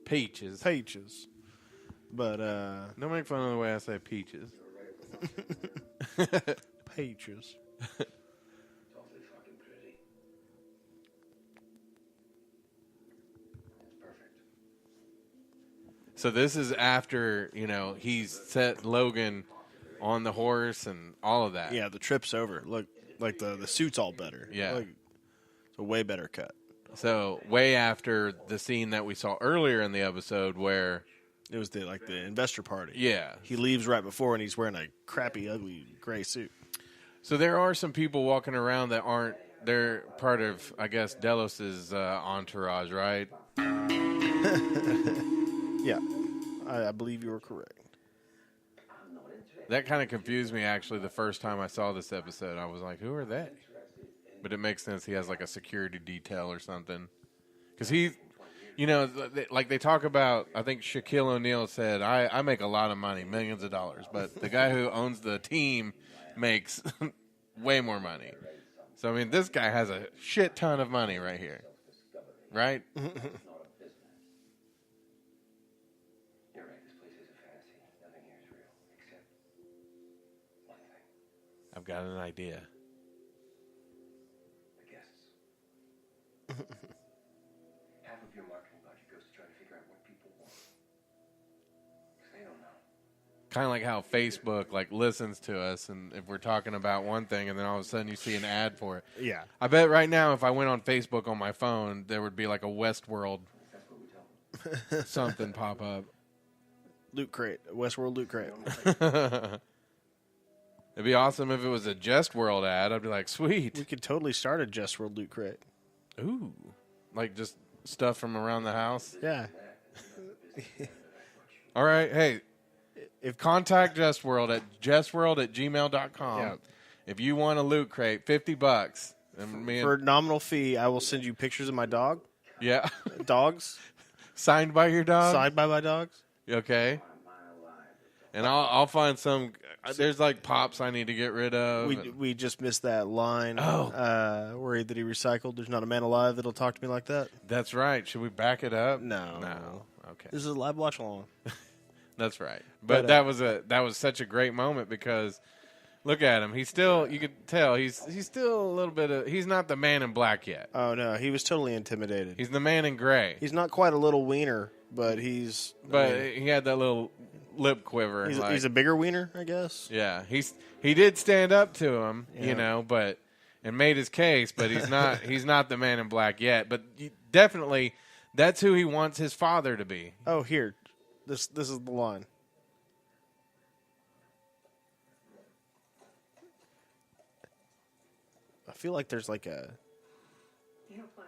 Peaches. Peaches. But, Don't make fun of the way I say peaches. peaches. Awfully fucking pretty. It's perfect. So this is after, you know, he's set Logan on the horse and all of that. Yeah, the trip's over. Look, like the suit's all better. Yeah. Like, it's a way better cut. So way after the scene that we saw earlier in the episode where... It was the investor party. Yeah. He leaves right before and he's wearing a crappy, ugly gray suit. So there are some people walking around that aren't... They're part of, I guess, Delos's entourage, right? Yeah. I believe you were correct. That kind of confused me, actually, the first time I saw this episode. I was like, who are they? But it makes sense. He has, like, a security detail or something. Because he, you know, like they talk about, I think Shaquille O'Neal said, I make a lot of money, millions of dollars. But the guy who owns the team makes way more money. So, I mean, this guy has a shit ton of money right here. Right? You're right. This place is a fantasy. Nothing here is real, except one thing. I've got an idea. The guests. Half of your marketing budget goes to try to figure out what people want. Because they don't know. Kind of like how Facebook like listens to us, and if we're talking about one thing, and then all of a sudden you see an ad for it. Yeah. I bet right now, if I went on Facebook on my phone, there would be like a Westworld something pop up. Loot crate. Westworld loot crate. It'd be awesome if it was a Just World ad. I'd be like, We sweet. could totally start a Just World loot crate. Ooh. Like just stuff from around the house. Yeah. All right. Hey, If contact JustWorld at justworld@gmail.com. Yeah. If you want a loot crate, $50. And me for a and, nominal fee, I will send you pictures of my dog. yeah. Dogs. Signed by your dog? Signed by my dogs. Okay. And I'll find some. There's like pops I need to get rid of. We just missed that line. Oh. Where that he recycled. There's not a man alive that'll talk to me like that. That's right. Should we back it up? No. No. Okay. This is a live watch along. That's right. But that was such a great moment because look at him. He's still, you could tell he's still a little bit of, he's not the man in black yet. Oh no, he was totally intimidated. He's the man in gray. He's not quite a little wiener, but he's. He had that little lip quiver. He's a bigger wiener, I guess. Yeah, he did stand up to him, Yeah. you know, and made his case, but he's not the man in black yet. But definitely, that's who he wants his father to be. Oh, here, this is the line. feel like there's like a... They have fun.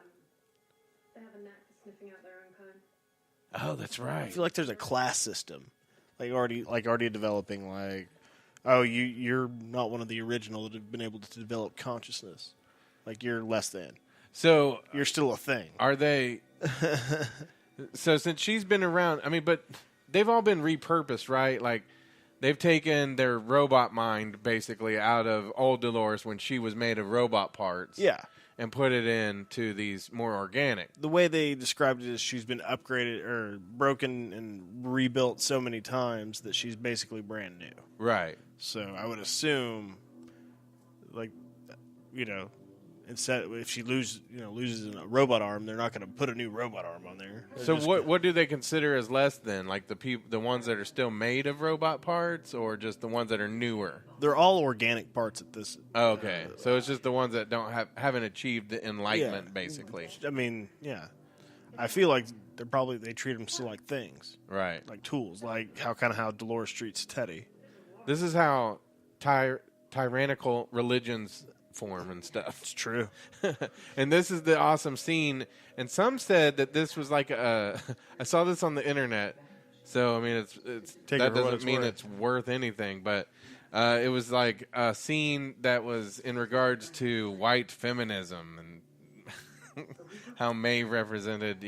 They have a knack for sniffing out their own kind. Oh, that's I right. feel like there's a class system, already developing. Like, oh, you're not one of the original that have been able to develop consciousness. Like, you're less than. So You're still a thing. are they? So since she's been around, I mean, but they've all been repurposed, right? Like they've taken their robot mind basically out of old Dolores when she was made of robot parts, Yeah. and put it into these more organic. The way they described it is she's been upgraded or broken and rebuilt so many times that she's basically brand new. Right. So I would assume, like, instead if she loses a robot arm, they're not going to put a new robot arm on there. So what do they consider as less then? Like the ones that are still made of robot parts, or just the ones that are newer? They're all organic parts at this. Oh, okay, so it's just the ones that haven't achieved the enlightenment, basically. I mean, yeah. I feel like they treat them still like things, Right. like tools, like how Dolores treats Teddy. This is how tyrannical religions form and stuff. It's true. And this is the awesome scene. And some said that this was like I saw this on the internet. So I mean, it's Take that it for what doesn't it's mean worth. it's worth anything. But it was like a scene that was in regards to white feminism and how Maeve represented,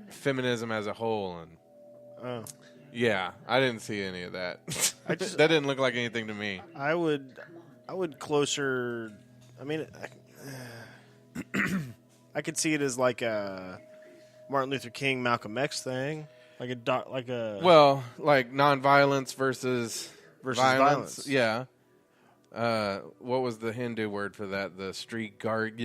feminism as a whole. And Oh. yeah, I didn't see any of that. I just- that didn't look like anything to me. I would closer. I mean, I could see it as like a Martin Luther King, Malcolm X thing, like a Well, like nonviolence versus violence. Yeah. What was the Hindu word for that? The street guard.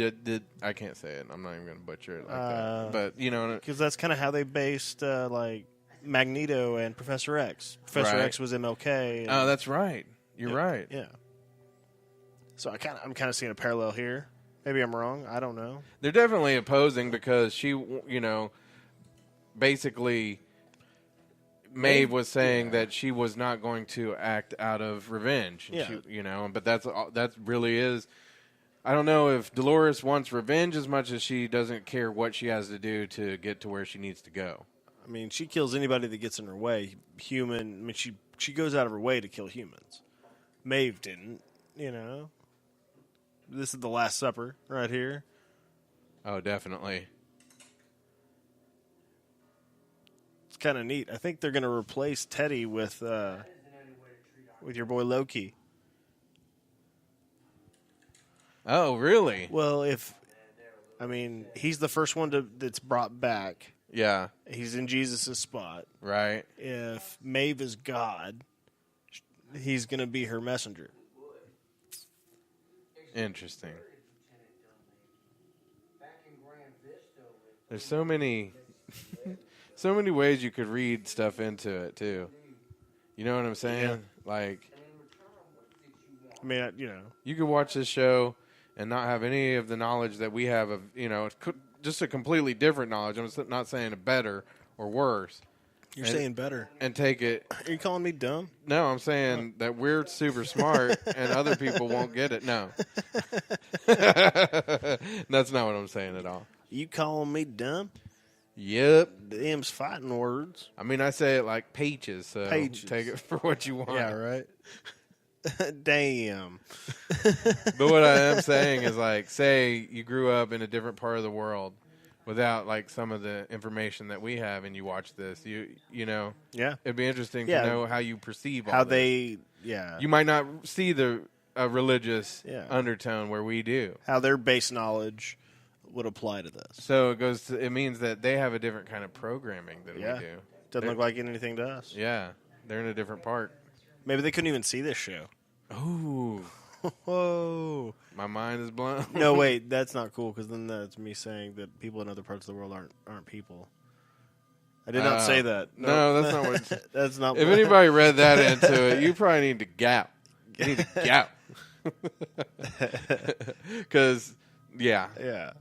I can't say it. I'm not even going to butcher it like that. But because that's kind of how they based like Magneto and Professor X. Professor Right. X was MLK. Oh, that's right. You're right. Yeah. So I'm kind of seeing a parallel here. Maybe I'm wrong. I don't know. They're definitely opposing because she, basically, Maeve was saying that she was not going to act out of revenge. And Yeah. but that really is. I don't know if Dolores wants revenge as much as she doesn't care what she has to do to get to where she needs to go. I mean, she kills anybody that gets in her way. Human. I mean, she goes out of her way to kill humans. Maeve didn't. This is the Last Supper right here. Oh, definitely. It's kind of neat. I think they're going to replace Teddy with your boy Loki. Oh, really? Well, he's the first one that's brought back. Yeah. He's in Jesus' spot. Right. If Maeve is God, he's going to be her messenger. Interesting. There's so many ways you could read stuff into it too. You know what I'm saying? Yeah. Like, I mean, you could watch this show and not have any of the knowledge that we have of, just a completely different knowledge. I'm not saying a better or worse. you're saying better. And take it. Are you calling me dumb? No, I'm saying that we're super smart and other people won't get it. No. That's not what I'm saying at all. You calling me dumb? Yep. Them's fighting words. I mean, I say it like peaches, so Peaches. take it for what you want. Yeah, right. Damn. But what I am saying is, like, say you grew up in a different part of the world without, like, some of the information that we have, and you watch this, you know, Yeah. it'd be interesting Yeah. to know how you perceive all How this. they, yeah. You might not see the religious Yeah. undertone where we do. How their base knowledge would apply to this. So it means that they have a different kind of programming than Yeah. we do. Doesn't look like anything to us. Yeah, they're in a different part. Maybe they couldn't even see this show. Ooh, Whoa. my mind is blown. No, wait, that's not cool because then that's me saying that people in other parts of the world aren't people. I did not say that. No, that's not what. That's not. If anybody read that into it, you probably need to gap. You need to gap. Because, yeah. Yeah.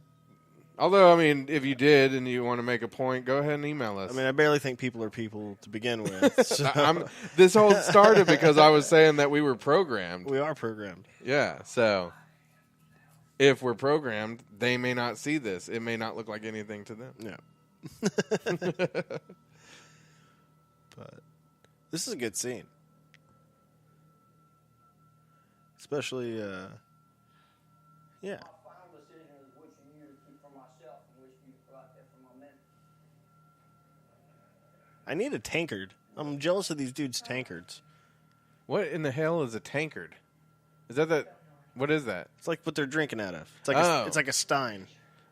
Although, I mean, if you did and you want to make a point, go ahead and email us. I mean, I barely think people are people to begin with. So This whole started because I was saying that we were programmed. we are programmed. Yeah, so. if we're programmed, they may not see this. It may not look like anything to them. Yeah. But this is a good scene. Especially, yeah. My final decision is which of you to keep for myself and which of you to put out there for my men. I need a tankard. I'm jealous of these dudes' tankards. What in the hell is a tankard? Is that? What is that? It's like what they're drinking out of. It's like it's like a stein.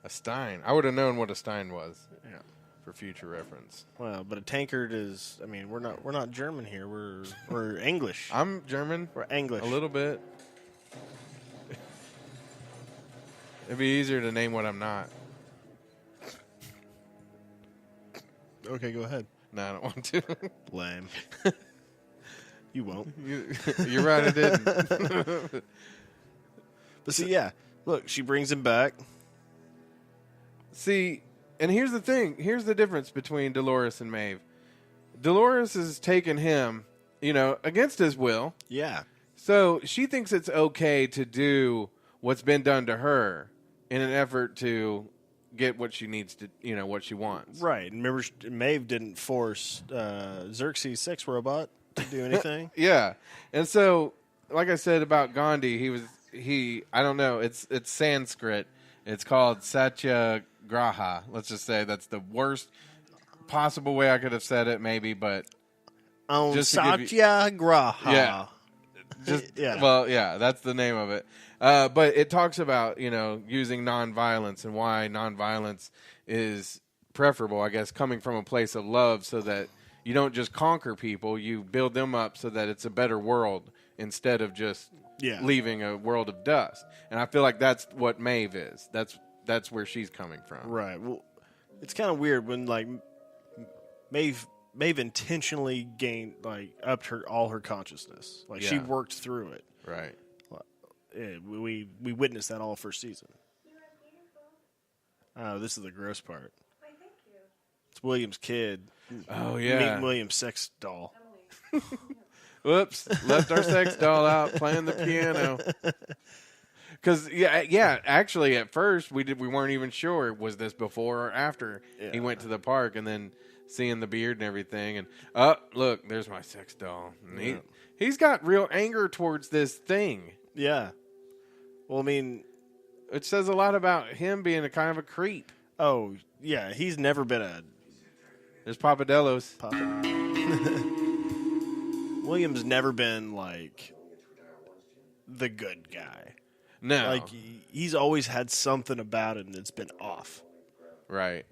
A stein. I would have known what a stein was. Yeah. For future reference. Well, but a tankard is. I mean, we're not German here. We're English. I'm German. We're English. A little bit. It'd be easier to name what I'm not. Okay, go ahead. No, I don't want to. Lame. You won't. You're right, I didn't. But see, yeah. Look, she brings him back. See, and here's the thing. Here's the difference between Dolores and Maeve. Dolores has taken him, against his will. Yeah. So she thinks it's okay to do what's been done to her in an effort to get what she needs to, what she wants. Right. And remember, Maeve didn't force Xerxes' sex robot to do anything. Yeah. And so, like I said about Gandhi, I don't know, it's Sanskrit. It's called Satyagraha. Let's just say that's the worst possible way I could have said it, maybe, but just Satyagraha. Yeah. Yeah. Well, yeah, that's the name of it. But it talks about, using nonviolence and why nonviolence is preferable, I guess, coming from a place of love so that you don't just conquer people, you build them up so that it's a better world instead of just leaving a world of dust. And I feel like that's what Maeve is. That's where she's coming from. Right. Well, it's kind of weird when, like, Maeve intentionally upped all her consciousness. Like, she worked through it. Right. We witnessed that all first season. Oh, this is the gross part. Why, thank you. It's William's kid. Oh, yeah. Meeting William's sex doll. Whoops. Left our sex doll out playing the piano. Because, actually, at first, we weren't even sure, was this before or after he went to the park, and then seeing the beard and everything, and, look, there's my sex doll. And he's got real anger towards this thing. Yeah. Well, I mean, it says a lot about him being a kind of a creep. Oh, yeah, he's never been a... There's Papadellos. William's never been, like, the good guy. No. Like, he's always had something about him that's been off. Right.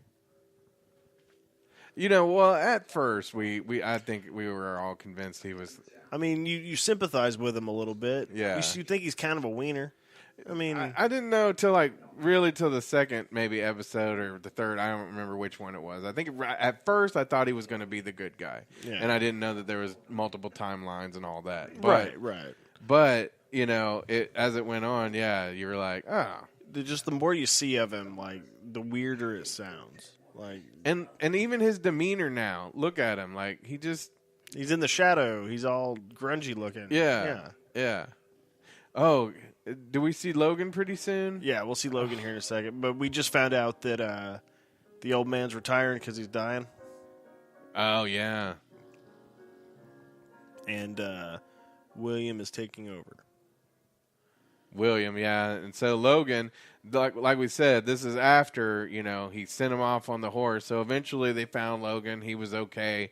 Well, at first, I think we were all convinced he was... I mean, you sympathize with him a little bit. Yeah. You think he's kind of a wiener. I mean... I didn't know till the second, maybe, episode or the third. I don't remember which one it was. I think at first I thought he was going to be the good guy. Yeah. And I didn't know that there was multiple timelines and all that. Right. But, as it went on, you were like, oh. Just the more you see of him, like, the weirder it sounds. Like, and even his demeanor now, look at him. Like, he's in the shadow. He's all grungy looking. Yeah. Oh, do we see Logan pretty soon? Yeah, we'll see Logan here in a second. But we just found out that the old man's retiring because he's dying. Oh, yeah. And William is taking over. William, yeah. And so Logan, like we said, this is after, he sent him off on the horse. So eventually they found Logan. He was okay.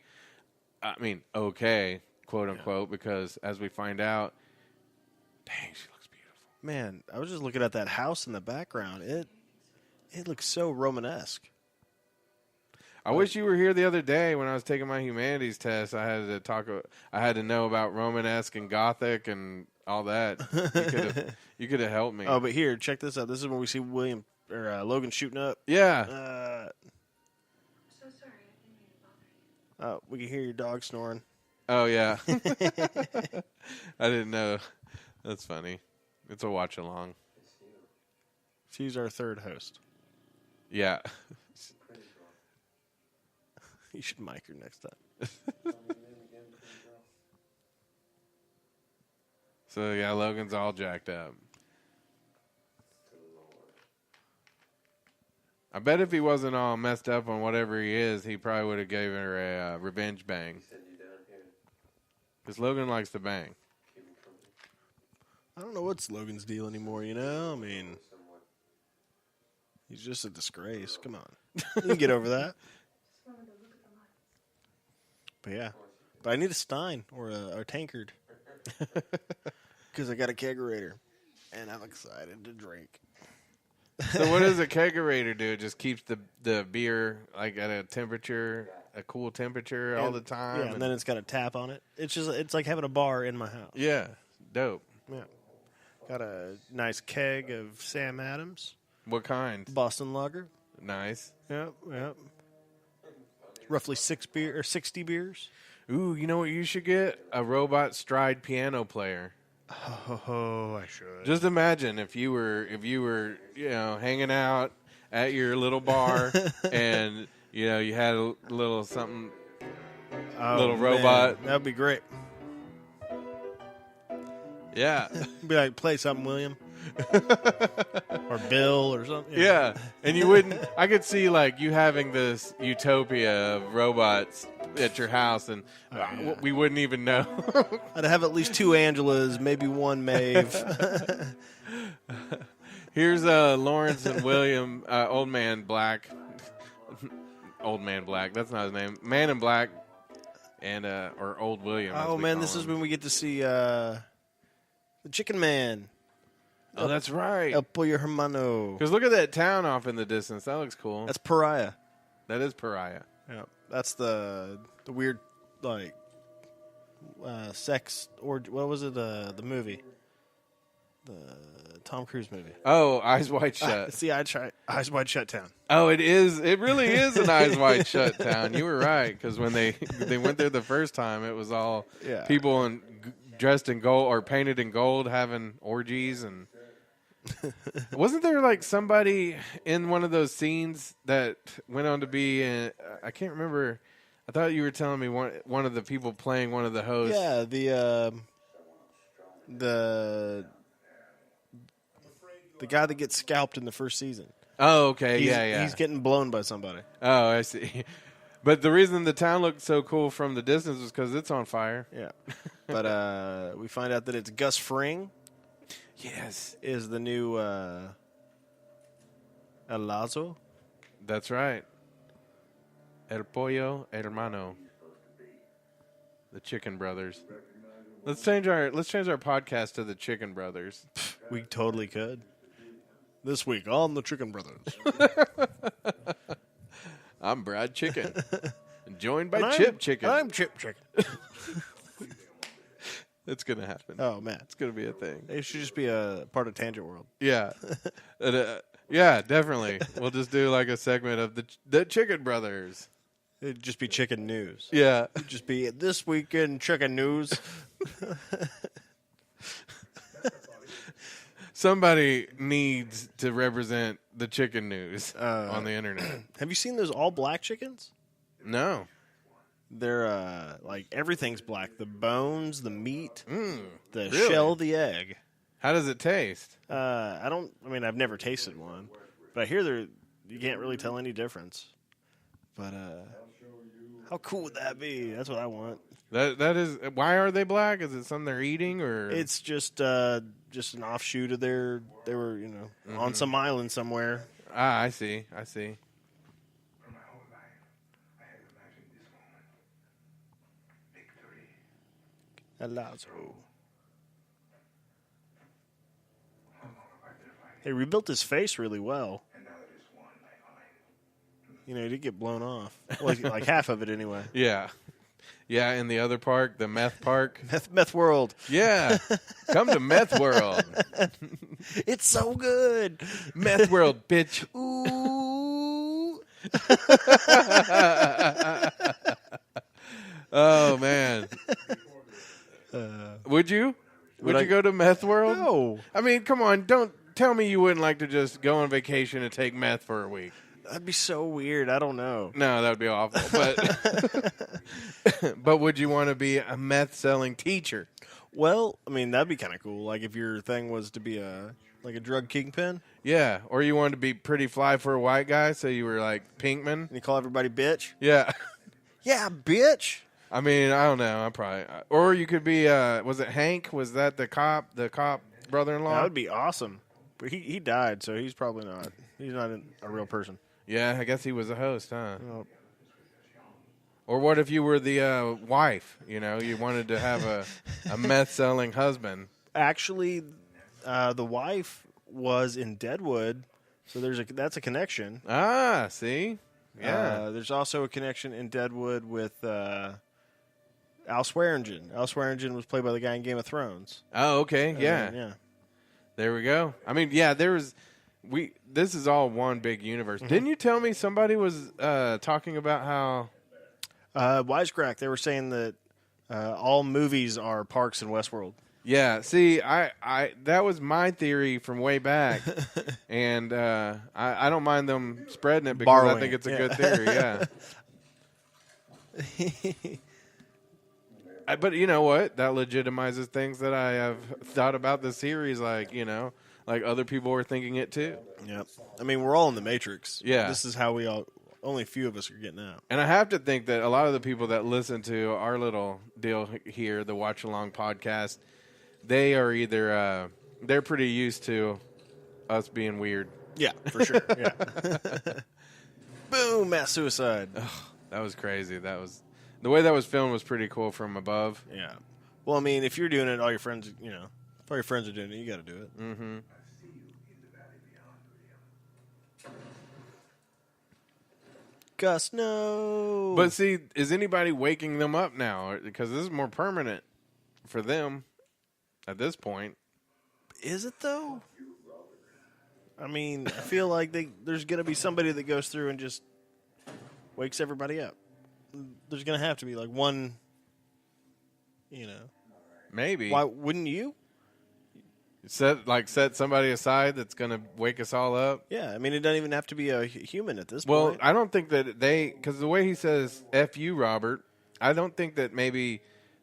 I mean, okay, quote unquote, because as we find out, dang, she looks beautiful. Man, I was just looking at that house in the background. It looks so Romanesque. I wish you were here the other day when I was taking my humanities test. I had to know about Romanesque and Gothic and all that. You could have helped me. Oh, but here, check this out. This is when we see Logan shooting up. Yeah. So sorry, I didn't mean to bother you. We can hear your dog snoring. Oh, yeah. I didn't know. That's funny. It's a watch along. She's our third host. Yeah. You should mic her next time. So, yeah, Logan's all jacked up. I bet if he wasn't all messed up on whatever he is, he probably would have gave her a revenge bang. Because Logan likes to bang. I don't know what's Logan's deal anymore, you know? I mean, he's just a disgrace. Come on. You can get over that. But yeah. But I need a Stein or a tankard. Because I got a kegerator. And I'm excited to drink. So what does a kegerator do? It just keeps the beer like at a temperature, a cool temperature all the time? Yeah, and then it's got a tap on it. It's like having a bar in my house. Yeah, dope. Yeah. Got a nice keg of Sam Adams. What kind? Boston Lager. Nice. Yep. Roughly 60 beers. Ooh, you know what you should get? A robot stride piano player. Oh, I should. Just imagine if you were, hanging out at your little bar and, you had a little something, little robot. That would be great. Yeah. Be like, play something, William. Or Bill or something. Yeah. And you wouldn't, I could see like you having this utopia of robots at your house and we wouldn't even know. I'd have at least 2 Angelas, maybe 1 Maeve. Here's Lawrence and William, Old Man Black. Old Man Black, that's not his name. Man in Black and or Old William. Oh man, this is when we get to see the Chicken Man. Oh, that's right. El Pollo Hermano. Because look at that town off in the distance. That looks cool. That's Pariah. That is Pariah. Yeah, that's the weird like sex or what was it? The movie, the Tom Cruise movie. Oh, Eyes Wide Shut. See, I tried Eyes Wide Shut town. Oh, it is. It really is an Eyes Wide Shut town. You were right because when they went there the first time, it was all people dressed in gold or painted in gold having orgies and. Wasn't there like somebody in one of those scenes that went on to be? I can't remember. I thought you were telling me one of the people playing one of the hosts. Yeah, the guy that gets scalped in the first season. Oh, okay, yeah. He's getting blown by somebody. Oh, I see. But the reason the town looked so cool from the distance was because it's on fire. Yeah, but we find out that it's Gus Fring. Yes, is the new El Lazo. That's right. El Pollo Hermano. The Chicken Brothers. Let's change our podcast to the Chicken Brothers. We totally could. This week on the Chicken Brothers. I'm Brad Chicken. Joined by Chip Chicken. I'm Chip Chicken. It's going to happen. Oh, man. It's going to be a thing. It should just be a part of Tangentworld. Yeah. Yeah, definitely. We'll just do like a segment of the Chicken Brothers. It'd just be chicken news. Yeah. It'd just be this week in chicken news. Somebody needs to represent the chicken news on the internet. Have you seen those all black chickens? No. They're like everything's black. The bones, the meat, the really? shell, the egg. How does it taste? I've never tasted one, but I hear you can't really tell any difference. But how cool would that be? That's what I want. That is. Why are they black? Is it something they're eating, or it's just an offshoot of they were on some island somewhere. Ah, I see. For my whole life, I had imagined this moment. Victory. Alazo. They rebuilt his face really well. And now that it's won, I He did get blown off. Well, like half of it anyway. Yeah. Yeah, in the other park, the meth park. Meth World. Yeah. Come to Meth World. It's so good. Meth World, bitch. Ooh. Oh, man. Would you? Would you go to Meth World? No. I mean, come on. Don't tell me you wouldn't like to just go on vacation and take meth for a week. That'd be so weird. I don't know. No, that would be awful. But but would you want to be a meth selling teacher? Well, I mean, that'd be kind of cool. Like if your thing was to be a Like a drug kingpin? Yeah, or you wanted to be pretty fly for a white guy, so you were like Pinkman. And you call everybody bitch? Yeah. Yeah, bitch. I mean, I don't know. I probably, or you could be. Was it Hank? Was that the cop brother-in-law? That would be awesome. But he died, so he's probably not. He's not a real person. Yeah, I guess he was a host, huh? Oh. Or what if you were the wife? You know, you wanted to have a meth-selling husband. Actually, the wife was in Deadwood, so that's a connection. Ah, see? Yeah. There's also a connection in Deadwood with Al Swearingen. Al Swearingen was played by the guy in Game of Thrones. Oh, okay. Yeah. Yeah. There we go. I mean, yeah, this is all one big universe. Mm-hmm. Didn't you tell me somebody was talking about how... Wisecrack, they were saying that all movies are parks in Westworld. Yeah, see, I that was my theory from way back, and I don't mind them spreading it because Borrowing I think it's a it, good theory, yeah. But you know what? That legitimizes things that I have thought about the series, like other people were thinking it too. Yep. I mean, we're all in the Matrix. Yeah. This is how only a few of us are getting out. And I have to think that a lot of the people that listen to our little deal here, the Watch Along podcast, they are either they're pretty used to us being weird. Yeah, for sure. Yeah. Boom, mass suicide. That was crazy. That was the way that was filmed was pretty cool from above. Yeah. Well, I mean, if you're doing it, all your friends, if all your friends are doing it, you got to do it. Mm-hmm. Gus, no. But see, is anybody waking them up now? Because this is more permanent for them at this point. Is it though? I mean, I feel like there's going to be somebody that goes through and just wakes everybody up. There's going to have to be like one, Maybe. Why wouldn't you? Set somebody aside that's going to wake us all up. Yeah, I mean, it doesn't even have to be a human at this Well, point. I don't think that because the way he says "F you, Robert," I don't think that maybe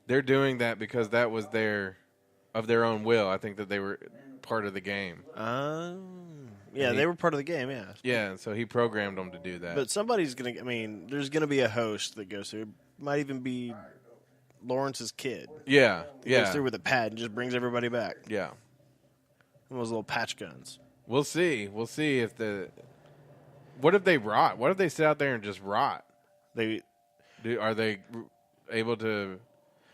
they're doing that because that was of their own will. I think that they were part of the game. Yeah, they were part of the game, yeah. Yeah, so he programmed them to do that. But somebody's going to, there's going to be a host that goes through. It might even be Lawrence's kid. Yeah, He yeah. goes through with a pad and just brings everybody back. Yeah. One of those little patch guns. We'll see. We'll see if what if they rot? What if they sit out there and just rot? Are they able to?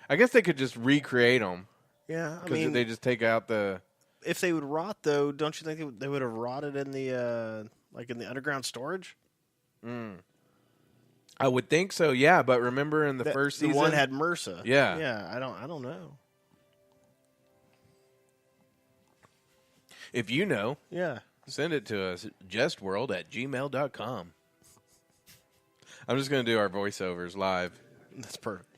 I guess they could just recreate them. Yeah, I Because mean, they just take out the. if they would rot, though, don't you think they would have rotted in the in the underground storage? I would think so. Yeah, but remember in the first season, the one had MRSA. Yeah. yeah. I don't know. if you know, Yeah, send it to us. justworld@gmail.com. I'm just going to do our voiceovers live. that's perfect.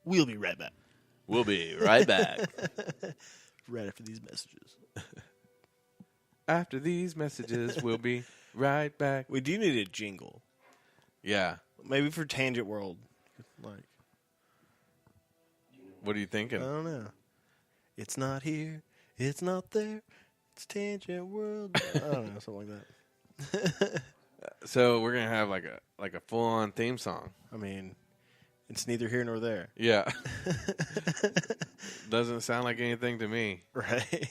We'll be right back. We'll be right back. Right after these messages. After these messages, we'll be right back. We do need a jingle. Yeah. Maybe for Tangentworld. Like, What are you I thinking? don't know. It's not here. It's not there. It's Tangentworld. I don't know, something like that. So we're gonna have like a full on theme song. I mean, it's neither here nor there. Yeah. Doesn't sound like anything to me. Right?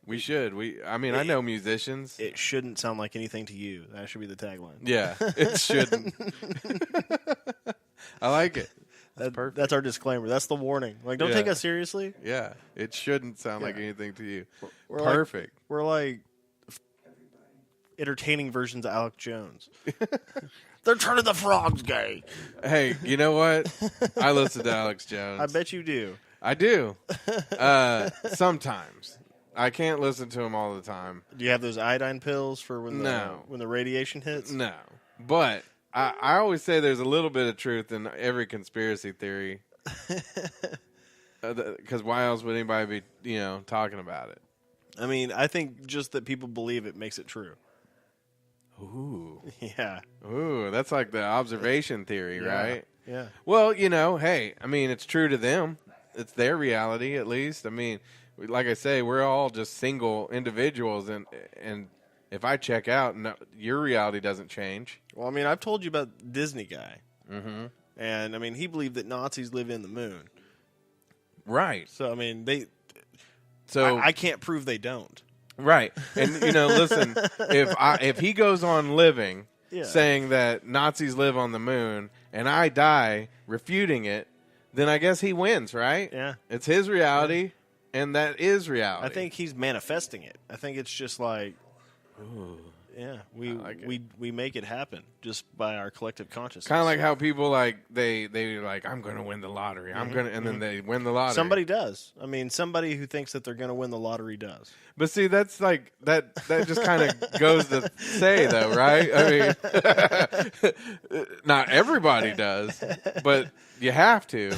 We should. I mean, I know musicians. It shouldn't sound like anything to you. That should be the tagline. Yeah, it shouldn't. I like it. That's perfect. That's our disclaimer. That's the warning. Like, don't Yeah. take us seriously. Yeah, it shouldn't sound like Yeah. anything to you. We're Perfect. We're like entertaining versions of Alex Jones. They're turning the frogs gay. Hey, you know what? I listen to Alex Jones. I bet you do. I do. Sometimes. I can't listen to him all the time. Do you have those iodine pills for when No. when the radiation hits? No. But I always say there's a little bit of truth in every conspiracy theory. Because why else would anybody be, talking about it? I mean, I think just that people believe it makes it true. Ooh. Yeah. Ooh, that's like the observation theory, Yeah. right? Yeah. Well, hey, I mean, it's true to them. it's their reality at least. I mean, like I say, we're all just single individuals, and if I check out, no, your reality doesn't change. Well, I mean, I've told you about Disney guy, Mm-hmm. and I mean, he believed that Nazis live in the moon. Right. So I mean, So I can't prove they don't. right, and listen, if he goes on living Yeah. saying that Nazis live on the moon, and I die refuting it, then I guess he wins, right? Yeah. It's his reality, and that is reality. I think he's manifesting it. I think it's just like, yeah, we make it happen just by our collective consciousness. kind of like how people like they like, I'm going to win the lottery. I'm going to, and then they win the lottery. Somebody does. I mean, somebody who thinks that they're going to win the lottery does. But see, that's like that just kind of goes to say though, right? I mean, not everybody does, but you have to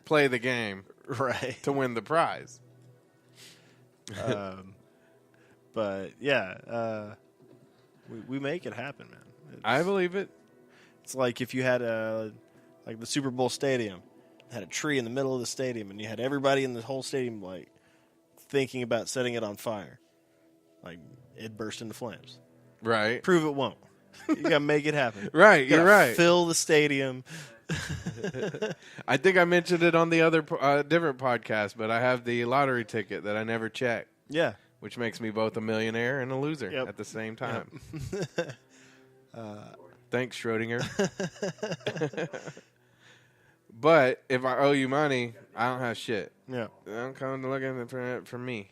play the game Right. to win the prize. But yeah, we make it happen, man. I believe it. It's like if you had like the Super Bowl stadium, had a tree in the middle of the stadium, and you had everybody in the whole stadium like thinking about setting it on fire, like it burst into flames. Right. Prove it won't. You gotta make it happen. Right, You gotta you're right. Fill the stadium. I think I mentioned it on the other different podcast, but I have the lottery ticket that I never check, Yeah. which makes me both a millionaire and a loser Yep. at the same time. Thanks, Schrodinger. But if I owe you money, I don't have shit. Yeah. I'm coming to looking for me.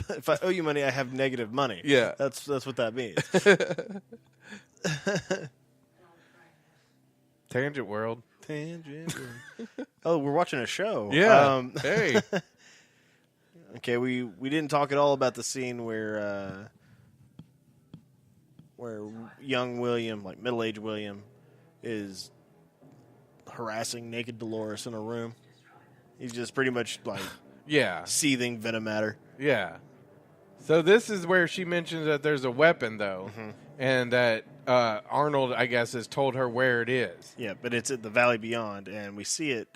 If I owe you money, I have negative money. Yeah. That's what that means. Tangentworld. Tangent. Oh, we're watching a show. Yeah. Hey. Okay, we didn't talk at all about the scene where young William, like middle-aged William, is harassing naked Dolores in a room. He's just pretty much like Yeah. seething venom at her. Yeah. So this is where she mentions that there's a weapon, though, and that Arnold, I guess, has told her where it is. Yeah, but it's at the Valley Beyond, and we see it.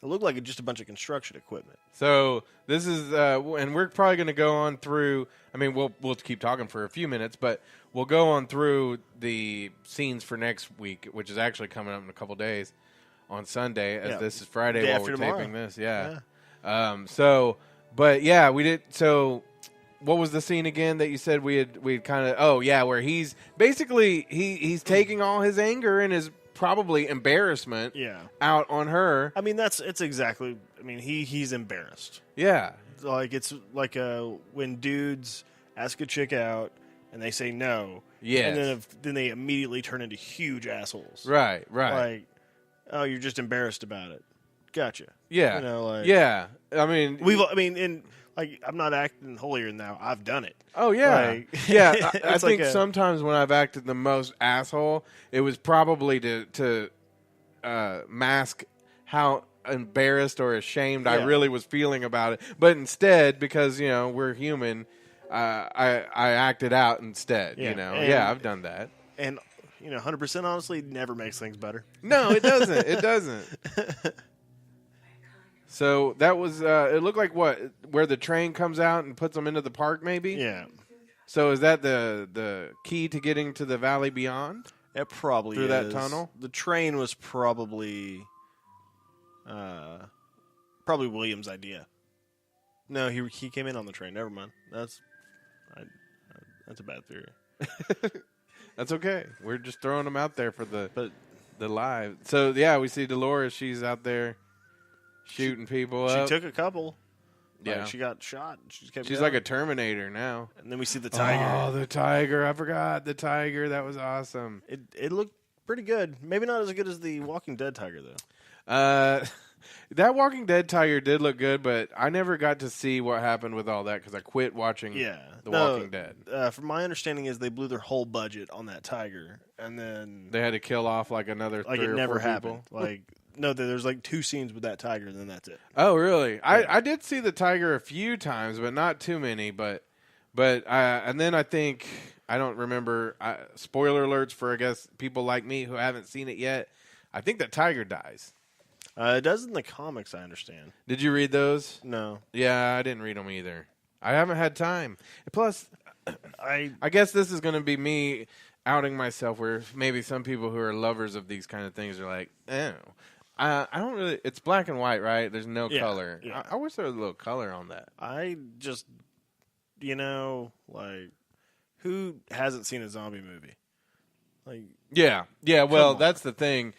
It looked like just a bunch of construction equipment. So this is, and we're probably going to go on through. I mean, we'll keep talking for a few minutes, but we'll go on through the scenes for next week, which is actually coming up in a couple days on Sunday, as this is Friday Day while after we're tomorrow. taping this. Yeah. But yeah, we did. So what was the scene again that you said we'd kind of? Oh yeah, where he's basically he's taking all his anger and his probably embarrassment out on her. I mean, it's exactly. I mean, he's embarrassed. Yeah. Like it's like when dudes ask a chick out and they say no. Yes. And then they immediately turn into huge assholes. Right. Like, oh, you're just embarrassed about it. Gotcha. Yeah. You know, like yeah. I mean, I'm not acting holier than thou. I've done it. Oh yeah, Like, yeah. I it's think like sometimes when I've acted the most asshole, it was probably to mask how embarrassed or ashamed I really was feeling about it. But instead, because we're human, I acted out instead. Yeah. I've done that. And 100% honestly never makes things better. No, it doesn't. It doesn't. So that was. It looked like where the train comes out and puts them into the park, maybe. Yeah. So is that the key to getting to the Valley Beyond? It probably Through that is. tunnel? The train was probably William's idea. No, he came in on the train. Never mind. That's a bad theory. That's okay. We're just throwing them out there for the live. So yeah, we see Dolores. She's out there shooting people She up. took a couple. Yeah. Like, she got shot. She's like a Terminator now. And then we see the tiger. Oh, the tiger! I forgot the tiger. That was awesome. It looked pretty good. Maybe not as good as the Walking Dead tiger though. That Walking Dead tiger did look good, but I never got to see what happened with all that because I quit watching The Walking Dead. From my understanding is they blew their whole budget on that tiger, and then They had to kill off like another like 3 it or never 4 happened. people. Like no, there's like 2 scenes with that tiger, and then that's it. Oh, really? I did see the tiger a few times, but not too many. But and then I think I don't remember. Spoiler alerts for I guess people like me who haven't seen it yet. I think that tiger dies. It does in the comics, I understand. Did you read those? No. Yeah, I didn't read them either. I haven't had time. Plus, I guess this is going to be me outing myself, where maybe some people who are lovers of these kind of things are like, oh. I don't really. It's black and white, right? There's no color. Yeah. I wish there was a little color on that. I just, like, who hasn't seen a zombie movie? Like, Yeah. Well, on. that's the thing.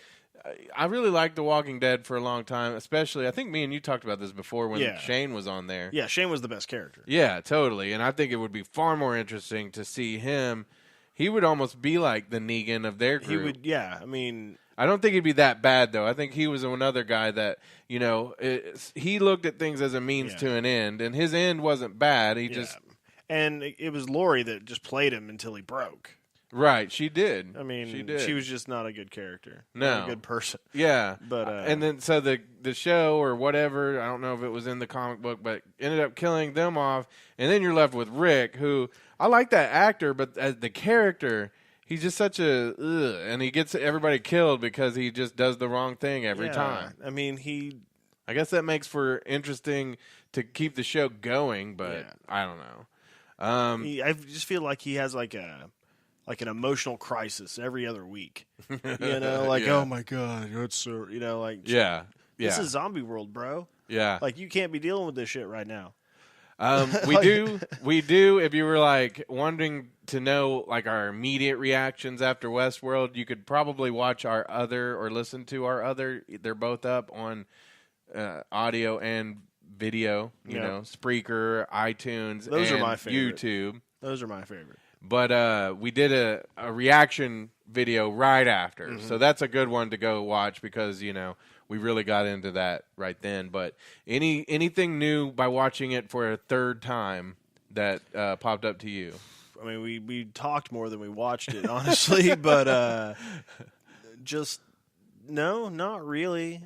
I really liked The Walking Dead for a long time, especially. I think me and you talked about this before when Shane was on there. Yeah, Shane was the best character. Yeah, totally. And I think it would be far more interesting to see him. He would almost be like the Negan of their group. He would. Yeah, I mean. I don't think he'd be that bad, though. I think he was another guy that, he looked at things as a means to an end, and his end wasn't bad. He just... And it was Lori that just played him until he broke. Right, she did. I mean, she did. She was just not a good character. No. Not a good person. Yeah. But and then, so the show or whatever, I don't know if it was in the comic book, but ended up killing them off, and then you're left with Rick, who... I like that actor, but as the character... He's just such a, and he gets everybody killed because he just does the wrong thing every time. I mean, I guess that makes for interesting to keep the show going, but I don't know. I just feel like he has like an emotional crisis every other week. Oh my god, it's so this is Zombie World, bro. Yeah, like you can't be dealing with this shit right now. We do. If you were like wanting to know like our immediate reactions after Westworld, you could probably watch our other or listen to our other. They're both up on audio and video. You know, Spreaker, iTunes, those and are my favorite. YouTube. Those are my favorite. But we did a reaction video right after, so that's a good one to go watch because we really got into that right then. But anything new by watching it for a third time that popped up to you? I mean, we talked more than we watched it, honestly, but just no, not really.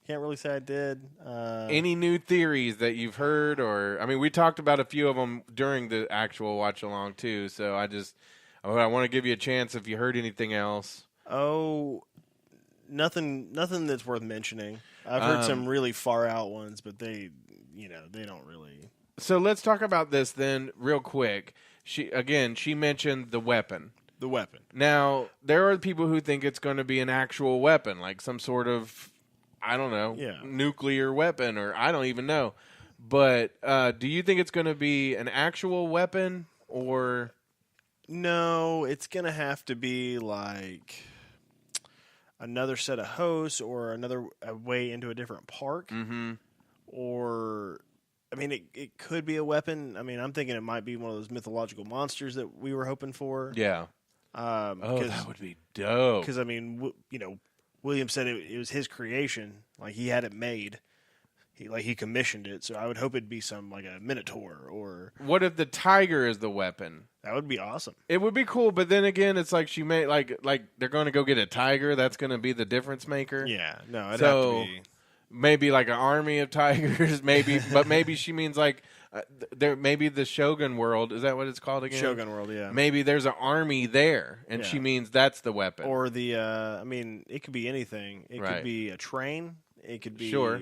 Can't really say I did. Any new theories that you've heard, or I mean, we talked about a few of them during the actual watch along too. So I want to give you a chance if you heard anything else. Oh, nothing that's worth mentioning. I've heard some really far out ones, but they don't really. So let's talk about this then real quick. She mentioned the weapon. The weapon. Now, there are people who think it's going to be an actual weapon, like some sort of, I don't know, nuclear weapon, or I don't even know. But do you think it's going to be an actual weapon, or? No, it's going to have to be like another set of hosts or a way into a different park. Mm-hmm. Or, I mean, it could be a weapon. I mean, I'm thinking it might be one of those mythological monsters that we were hoping for. Yeah. That would be dope. Because, I mean, William said it was his creation. Like, he had it made. He commissioned it. So I would hope it'd be some, like a Minotaur or... What if the tiger is the weapon? That would be awesome. It would be cool, but then again, it's like she made, like they're going to go get a tiger. That's going to be the difference maker. Yeah. No, it'd have to be... Maybe like an army of tigers, maybe, but maybe she means like maybe the Shogun World. Is that what it's called again? Shogun World, yeah. Maybe there's an army there, and she means that's the weapon. Or the, I mean, it could be anything. It could be a train. It could be... Sure.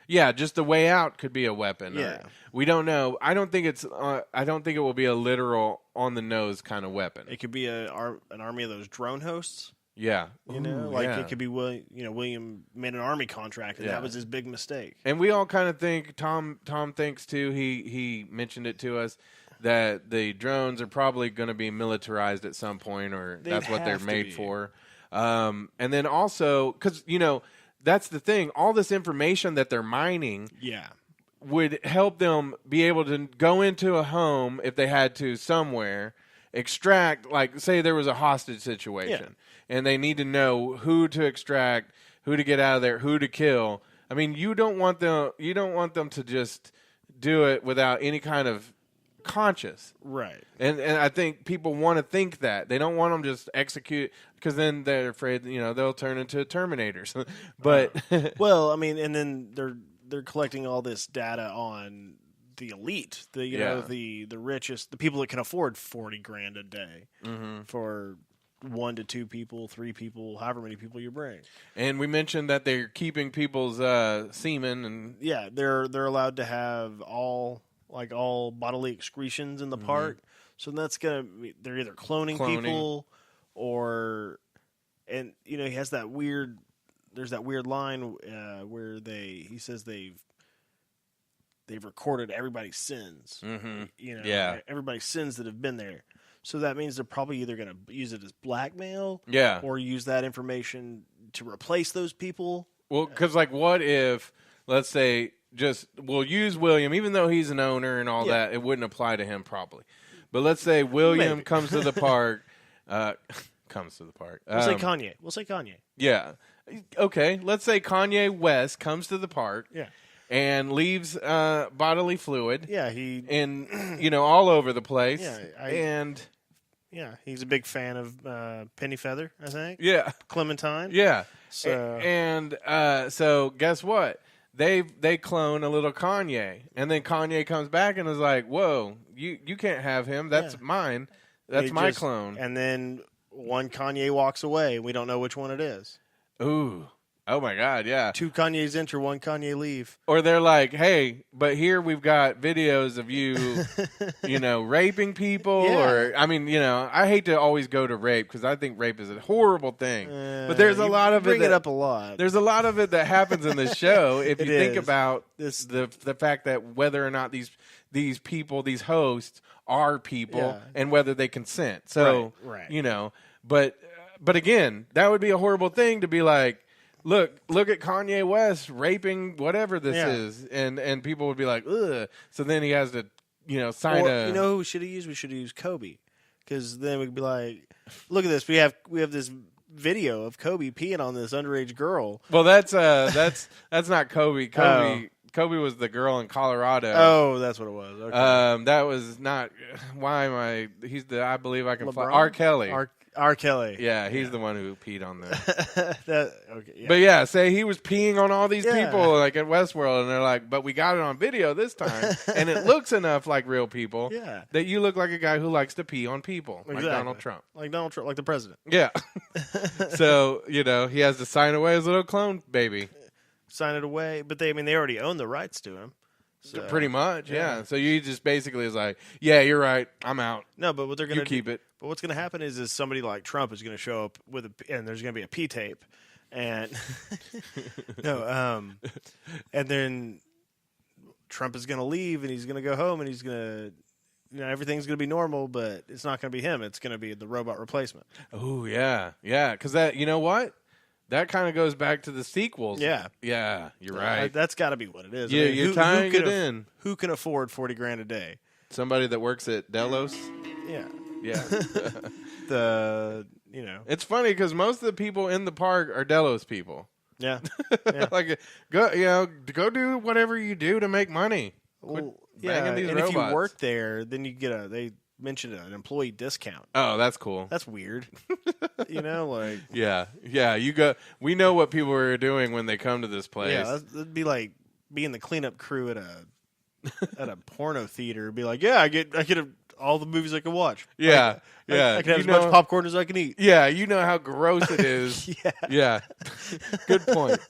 Yeah, just the way out could be a weapon. Yeah. We don't know. I don't think it's. I don't think it will be a literal on the nose kind of weapon. It could be an army of those drone hosts. Yeah, it could be William made an army contract, and that was his big mistake. And we all kind of think Tom thinks too. He mentioned it to us that the drones are probably going to be militarized at some point, or that's what they're made for. And then also because that's the thing. All this information that they're mining, would help them be able to go into a home if they had to somewhere, extract. Like, say there was a hostage situation, and they need to know who to extract, who to get out of there, who to kill. I mean, you don't want them to just do it without any kind of conscious, right? And I think people want to think that they don't want them just execute because then they're afraid they'll turn into Terminators. But well, I mean, and then they're collecting all this data on the elite, the richest, the people that can afford $40,000 a day for 1 to 2 people, 3 people, however many people you bring. And we mentioned that they're keeping people's semen and Yeah, they're allowed to have all bodily excretions in the park. So they're either cloning people and he has that weird. There's that weird line where he says they've recorded everybody's sins. Everybody's sins that have been there. So that means they're probably either going to use it as blackmail, or use that information to replace those people. Well, because what if, let's say, we'll use William, even though he's an owner and all that, it wouldn't apply to him probably. But let's say William comes to the park. Comes to the park. We'll say Kanye. Yeah. Okay. Let's say Kanye West comes to the park. Yeah. And leaves bodily fluid. Yeah, all over the place. Yeah, he's a big fan of Penny Feather, I think. Yeah, Clementine. Yeah. So so guess what? They clone a little Kanye, and then Kanye comes back and is like, "Whoa, you can't have him. That's mine. That's my clone." And then one Kanye walks away. We don't know which one it is. Ooh. Oh, my God, yeah. 2 Kanyes enter, 1 Kanye leave. Or they're like, hey, but here we've got videos of you, raping people. Yeah. Or, I hate to always go to rape because I think rape is a horrible thing. But there's a lot of it. Bring it up a lot. There's a lot of it that happens in this show if you think about the fact that whether or not these people, these hosts, are people and whether they consent. So, right. But again, that would be a horrible thing to be like, Look at Kanye West raping whatever this is, and people would be like, ugh. So then he has to, sign a. You know who we should have used? We should have used Kobe, because then we'd be like, look at this. We have this video of Kobe peeing on this underage girl. Well, that's not Kobe. Kobe was the girl in Colorado. Oh, that's what it was. Okay. That was not. Why am I? He's the. I believe I can LeBron? fly. R. Kelly. R. Kelly. Yeah, he's the one who peed on them. Okay. Yeah. But say he was peeing on all these people like at Westworld, and they're like, but we got it on video this time, and it looks enough like real people that you look like a guy who likes to pee on people, like Donald Trump. Like Donald Trump, like the president. Yeah. So, he has to sign away his little clone baby. Sign it away, but they already own the rights to him. So, pretty much, yeah. So you just basically is like, yeah, you're right, I'm out. No, but what they're going to keep it. But what's going to happen is somebody like Trump is going to show up and there's going to be a P tape, and and then Trump is going to leave and he's going to go home and he's going to, everything's going to be normal, but it's not going to be him. It's going to be the robot replacement. Oh yeah, because that, you know what? That kind of goes back to the sequels. Yeah. Yeah, you're right. That's got to be what it is. Yeah, you're tying it in. Who can afford $40,000 a day? Somebody that works at Delos? Yeah. Yeah. It's funny because most of the people in the park are Delos people. Yeah. Like, go do whatever you do to make money. Well, banging these robots. If you work there, then you get they mentioned an employee discount. Oh, that's cool. That's weird. Yeah. You go. We know what people are doing when they come to this place. Yeah, that'd be like being the cleanup crew at a porno theater. It'd be like, yeah, I get all the movies I can watch. Yeah, I can have as much popcorn as I can eat. Yeah, you know how gross it is. Yeah. Good point,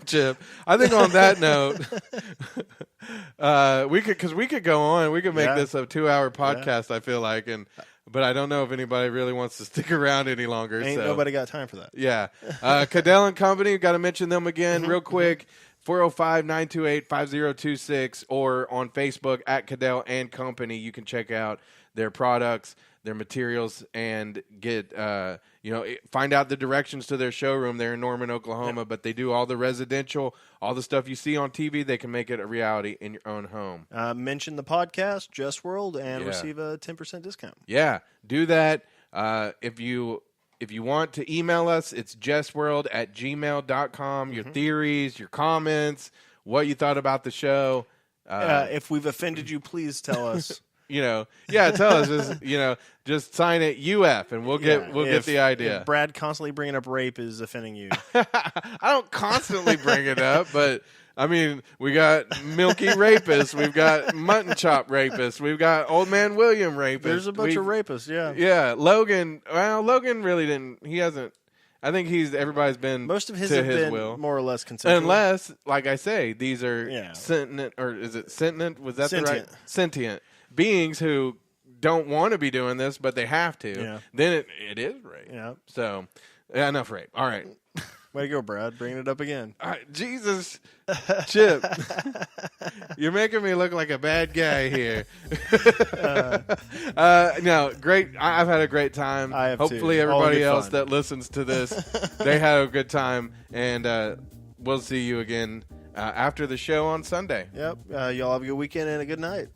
Chip. I think on that note, we could go on. We could make this a 2-hour podcast. I feel like, but I don't know if anybody really wants to stick around any longer. Ain't nobody got time for that. Yeah, Cadell and Company. Got to mention them again real quick. 405-928-5026 or on Facebook at Cadell and Company. You can check out their products, their materials, and get find out the directions to their showroom. They're in Norman, Oklahoma, but they do all the residential, all the stuff you see on TV. They can make it a reality in your own home. Mention the podcast, Just World, and receive a 10% discount. Yeah, do that. If you want to email us, it's justworld@gmail.com. Your theories, your comments, what you thought about the show. If we've offended you, please tell us. Tell us. Just sign it UF, and we'll get the idea. If Brad constantly bringing up rape is offending you. I don't constantly bring it up, but I mean, we got Milky Rapist. We've got Mutton Chop Rapist. We've got Old Man William Rapist. There's a bunch of rapists, yeah. Yeah, Logan. Well, Logan really didn't. He hasn't. I think everybody's been most of his to have his been will. more or less consensual. Unless, like I say, these are sentient, or is it sentient? Was that Sentient. the right? Sentient beings who don't want to be doing this, but they have to. Yeah. Then it is rape. Yeah. So, enough rape. All right. Way to go, Brad. Bringing it up again. All right, Jesus, Chip, you're making me look like a bad guy here. No, great. I've had a great time. I have Hopefully, too. everybody All good else fun. that listens to this, they had a good time, and we'll see you again after the show on Sunday. Yep. Y'all have a good weekend and a good night.